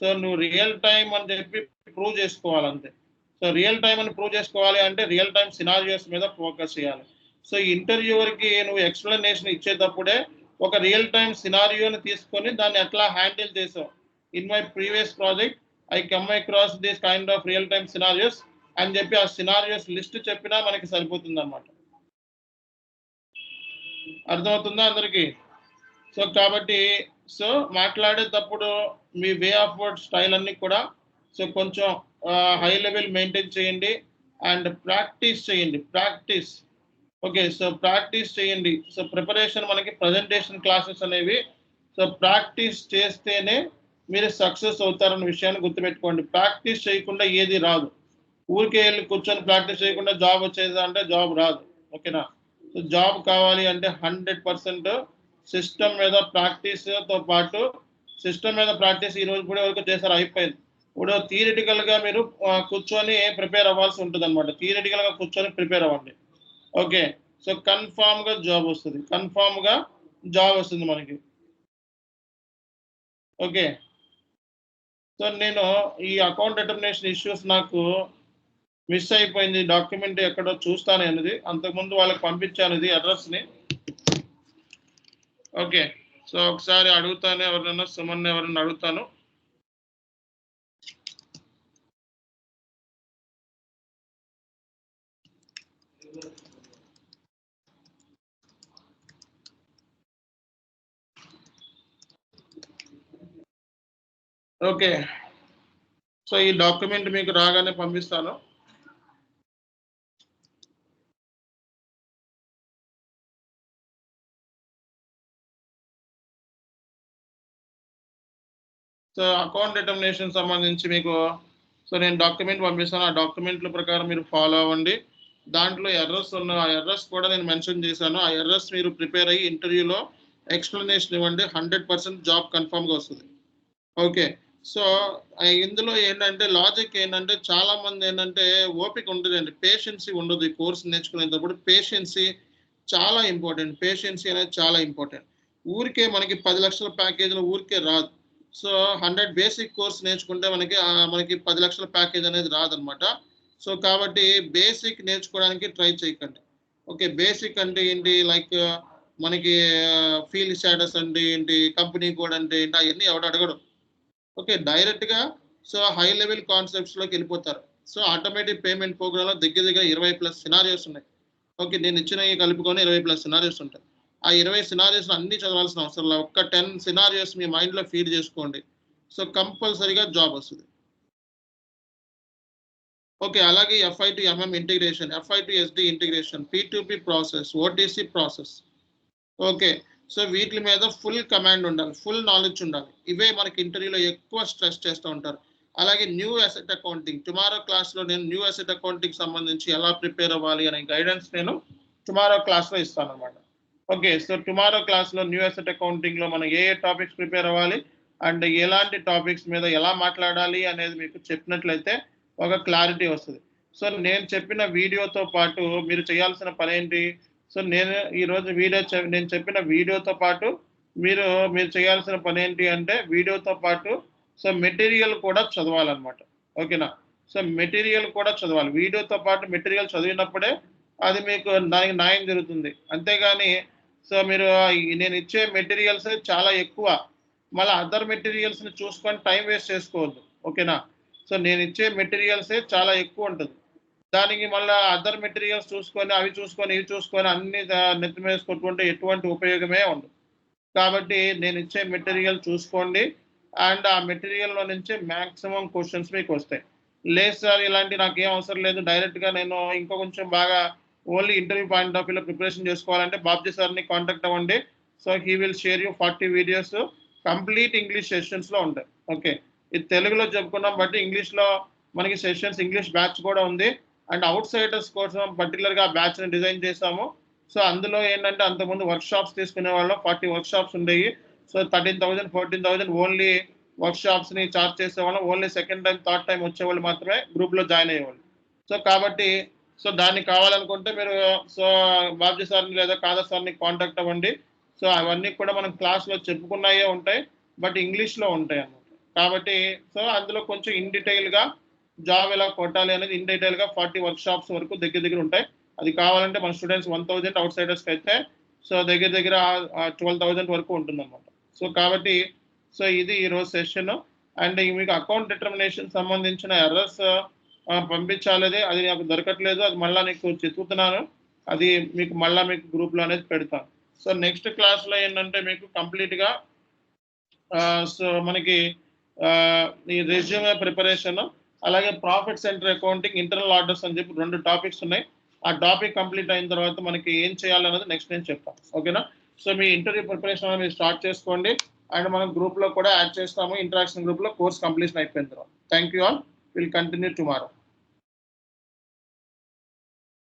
సో నువ్వు రియల్ టైమ్ అని చెప్పి ప్రూవ్ చేసుకోవాలంతే. సో రియల్ టైమ్ అని ప్రూవ్ చేసుకోవాలి అంటే రియల్ టైమ్ సినారియోస్ మీద ఫోకస్ చేయాలి. సో ఇంటర్వ్యూవర్‌కి నువ్వు ఎక్స్‌ప్లనేషన్ ఇచ్చేటప్పుడే ఒక రియల్ టైమ్ సినారియోని తీసుకొని దాన్ని ఎట్లా హ్యాండిల్ చేసావు. In my previous project I come across this kind of real time scenarios అని చెప్పి ఆ సినారియోస్ లిస్ట్ చెప్పినా మనకి సరిపోతుందన్నమాట. అర్థమవుతుందా అందరికి? సో కాబట్టి సో మాట్లాడేటప్పుడు మీ వే ఆఫ్ వర్డ్ స్టైల్ అన్ని కూడా సో కొంచెం హై లెవెల్ మెయింటైన్ చేయండి. అండ్ ప్రాక్టీస్ చేయండి. ప్రాక్టీస్. ఓకే. సో ప్రాక్టీస్ చేయండి. సో ప్రిపరేషన్ మనకి ప్రెజెంటేషన్ క్లాసెస్ అనేవి సో ప్రాక్టీస్ చేస్తేనే మీరు సక్సెస్ అవుతారన్న విషయాన్ని గుర్తుపెట్టుకోండి. ప్రాక్టీస్ చేయకుండా ఏది రాదు. ఊరికే ఎళ్లి కూర్చొని ప్రాక్టీస్ చేయకుండా జాబ్ వచ్చేదా అంటే జాబ్ రాదు. ఓకేనా? సో జాబ్ కావాలి అంటే 100% సిస్టమ్ మీద ప్రాక్టీస్‌తో పాటు సిస్టమ్ మీద ప్రాక్టీస్ ఈ రోజు కూడా వరకు చేశారు అయిపోయింది. ఇప్పుడు థియరిటికల్‌గా మీరు కూర్చొని ప్రిపేర్ అవ్వాల్సి ఉంటదన్నమాట. థియరిటికల్‌గా కూర్చొని ప్రిపేర్ అవ్వండి. ఓకే. సో కన్ఫర్మ్‌గా జాబ్ వస్తది. కన్ఫర్మ్‌గా జాబ్ వస్తుంది మనకి. ఓకే. సో నేను ఈ అకౌంట్ డిటర్మినేషన్ ఇష్యూస్ నాకు మిస్ అయిపోయింది డాక్యుమెంట్ ఎక్కడో చూస్తాను అనేది, అంతకుముందు వాళ్ళకి పంపించాను ఇది అడ్రస్ని. ఓకే, సో ఒకసారి అడుగుతాను, ఎవరైనా సుమన్ ఎవరైనా అడుగుతాను. ఓకే, సో ఈ డాక్యుమెంట్ మీకు రాగానే పంపిస్తాను. సో అకౌంట్ డిటర్మినేషన్ సంబంధించి మీకు సో నేను డాక్యుమెంట్ పంపిస్తాను. ఆ డాక్యుమెంట్ల ప్రకారం మీరు ఫాలో అవ్వండి. దాంట్లో ఎర్రర్స్ ఉన్న ఆ ఎర్రర్స్ కూడా నేను మెన్షన్ చేశాను. ఆ ఎర్రర్స్ మీరు ప్రిపేర్ అయ్యి ఇంటర్వ్యూలో ఎక్స్ప్లెనేషన్ ఇవ్వండి. 100% జాబ్ కన్ఫర్మ్గా వస్తుంది. ఓకే, సో ఇందులో ఏంటంటే లాజిక్ ఏంటంటే చాలా మంది ఏంటంటే ఓపిక ఉండదండి, పేషెన్సీ ఉండదు. ఈ కోర్స్ నేర్చుకునేటప్పుడు పేషెన్సీ చాలా ఇంపార్టెంట్. పేషెన్సీ అనేది చాలా ఇంపార్టెంట్. ఊరికే మనకి 10 లక్షల ప్యాకేజీలు ఊరికే రాదు. సో 100 బేసిక్ కోర్స్ నేర్చుకుంటే మనకి 10 లక్షల ప్యాకేజ్ అనేది రాదనమాట. సో కాబట్టి బేసిక్ నేర్చుకోవడానికి ట్రై చేయకండి. ఓకే, బేసిక్ అంటే ఏంటి, లైక్ మనకి ఫీల్డ్ స్టేటస్ అంటే ఏంటి, కంపెనీ కోడ్ అంటే ఏంటి, అవన్నీ ఎవడు అడగడు. ఓకే, డైరెక్ట్గా సో హై లెవెల్ కాన్సెప్ట్స్లోకి వెళ్ళిపోతారు. సో ఆటోమేటిక్ పేమెంట్ ప్రోగ్రామ్లో దగ్గర 20+ సినారియోస్ ఉన్నాయి. ఓకే, నేను ఇచ్చినవి కలుపుకొని 20+ సినారియోస్ ఉంటాయి. ఆ 20 సినారియోస్ అన్ని చదవాల్సిన అవసరం లేదు. ఒక్క 10 సినారియోస్ మీ మైండ్లో ఫీడ్ చేసుకోండి, సో కంపల్సరీగా జాబ్ వస్తుంది. ఓకే, అలాగే FI to MM integration, FI to SD integration, P2P process, OTC process. Okay, so వీటి మీద ఫుల్ కమాండ్ ఉండాలి, ఫుల్ నాలెడ్జ్ ఉండాలి. ఇవే మనకి ఇంటర్వ్యూలో ఎక్కువ స్ట్రెస్ చేస్తూ ఉంటారు. అలాగే న్యూ అసెట్ అకౌంటింగ్, టుమారో క్లాస్లో నేను న్యూ అసెట్ అకౌంటింగ్ సంబంధించి ఎలా ప్రిపేర్ అవ్వాలి అనే గైడెన్స్ నేను టుమారో క్లాస్లో ఇస్తాను అనమాట. ఓకే, సో టుమారో క్లాస్లో న్యూ అసెట్ అకౌంటింగ్లో మనం ఏ టాపిక్స్ ప్రిపేర్ అవ్వాలి అండ్ ఎలాంటి టాపిక్స్ మీద ఎలా మాట్లాడాలి అనేది మీకు చెప్పినట్లయితే ఒక క్లారిటీ వస్తుంది. సో నేను చెప్పిన వీడియోతో పాటు మీరు చేయాల్సిన పని ఏంటి, సో నేను ఈరోజు నేను చెప్పిన వీడియోతో పాటు మీరు చేయాల్సిన పని ఏంటి అంటే వీడియోతో పాటు సో మెటీరియల్ కూడా చదవాలన్నమాట. ఓకేనా, సో మెటీరియల్ కూడా చదవాలి. వీడియోతో పాటు మెటీరియల్ చదివినప్పుడే అది మీకు దానికి న్యాయం జరుగుతుంది. అంతేగాని సో మీరు నేను ఇచ్చే మెటీరియల్స్ చాలా ఎక్కువ, మళ్ళీ అదర్ మెటీరియల్స్ని చూసుకొని టైం వేస్ట్ చేసుకోవద్దు. ఓకేనా, సో నేను ఇచ్చే మెటీరియల్సే చాలా ఎక్కువ ఉంటుంది. దానికి మళ్ళీ అదర్ మెటీరియల్స్ చూసుకొని అవి చూసుకొని ఇవి చూసుకొని అన్ని నెత్తి మీద కొట్టుకుంటే ఎటువంటి ఉపయోగమే ఉండదు. కాబట్టి నేను ఇచ్చే మెటీరియల్ చూసుకోండి అండ్ ఆ మెటీరియల్లో నుంచి మ్యాక్సిమం క్వశ్చన్స్ మీకు వస్తాయి. లేదు సార్ ఇలాంటి నాకు ఏం అవసరం లేదు, డైరెక్ట్గా నేను ఇంకా కొంచెం బాగా ఓన్లీ ఇంటర్వ్యూ పాయింట్ ఆఫ్ వ్యూలో ప్రిపరేషన్ చేసుకోవాలంటే బాబ్జీ సార్ని కాంటాక్ట్ అవ్వండి. So he will share you 40 videos complete English సెషన్స్లో ఉంటాయి. ఓకే, ఇది తెలుగులో చెప్పుకున్నాం బట్ ఇంగ్లీష్లో మనకి సెషన్స్ ఇంగ్లీష్ బ్యాచ్ కూడా ఉంది అండ్ అవుట్ సైడర్స్ కోసం పర్టికులర్గా బ్యాచ్ని డిజైన్ చేసాము. సో అందులో ఏంటంటే అంతకుముందు వర్క్ షాప్స్ తీసుకునే వాళ్ళు 40 వర్క్ షాప్స్ ఉండేవి. సో 13,000 14,000 ఓన్లీ వర్క్ షాప్స్ని చార్జ్ చేసేవాళ్ళం. Only second time third time వచ్చేవాళ్ళు మాత్రమే గ్రూప్లో జాయిన్ అయ్యేవాళ్ళు. సో కాబట్టి సో దాన్ని కావాలనుకుంటే మీరు సో బాబ్జీ సార్ని లేదా కాదర్ సార్ని కాంటాక్ట్ అవ్వండి. సో అవన్నీ కూడా మనం క్లాస్లో చెప్పుకున్నాయే ఉంటాయి బట్ ఇంగ్లీష్లో ఉంటాయి అన్నమాట. కాబట్టి సో అందులో కొంచెం ఇన్ డీటెయిల్గా జాబ్ ఎలా కొట్టాలి అనేది ఇన్ డీటెయిల్గా 40 వర్క్ షాప్స్ వరకు దగ్గర ఉంటాయి. అది కావాలంటే మన స్టూడెంట్స్ 1,000, అవుట్ సైడర్స్కి అయితే సో దగ్గర 12,000 వరకు ఉంటుందన్నమాట. సో కాబట్టి సో ఇది ఈరోజు సెషన్ అండ్ మీకు అకౌంట్ డిటర్మినేషన్ సంబంధించిన ఎర్రర్స్ పంపించాలి, అది నాకు దొరకట్లేదు, అది మళ్ళీ నీకు చెప్తున్నాను, అది మీకు గ్రూప్లో అనేది పెడతాను. సో నెక్స్ట్ క్లాస్లో ఏంటంటే మీకు కంప్లీట్గా సో మనకి ఈ రెజ్యూమే ప్రిపరేషన్ అలాగే profit centre accounting internal orders అని చెప్పి 2 టాపిక్స్ ఉన్నాయి. ఆ టాపిక్ కంప్లీట్ అయిన తర్వాత మనకి ఏం చేయాలన్నది నెక్స్ట్ నేను చెప్తాను. ఓకేనా, సో మీ ఇంటర్వ్యూ ప్రిపరేషన్ అనేది మీరు స్టార్ట్ చేసుకోండి అండ్ మనం గ్రూప్లో కూడా యాడ్ చేస్తాము. ఇంటరాక్షన్ గ్రూప్లో కోర్స్ కంప్లీషన్ అయిపోయిన తర్వాత. Thank you all, will continue tomorrow.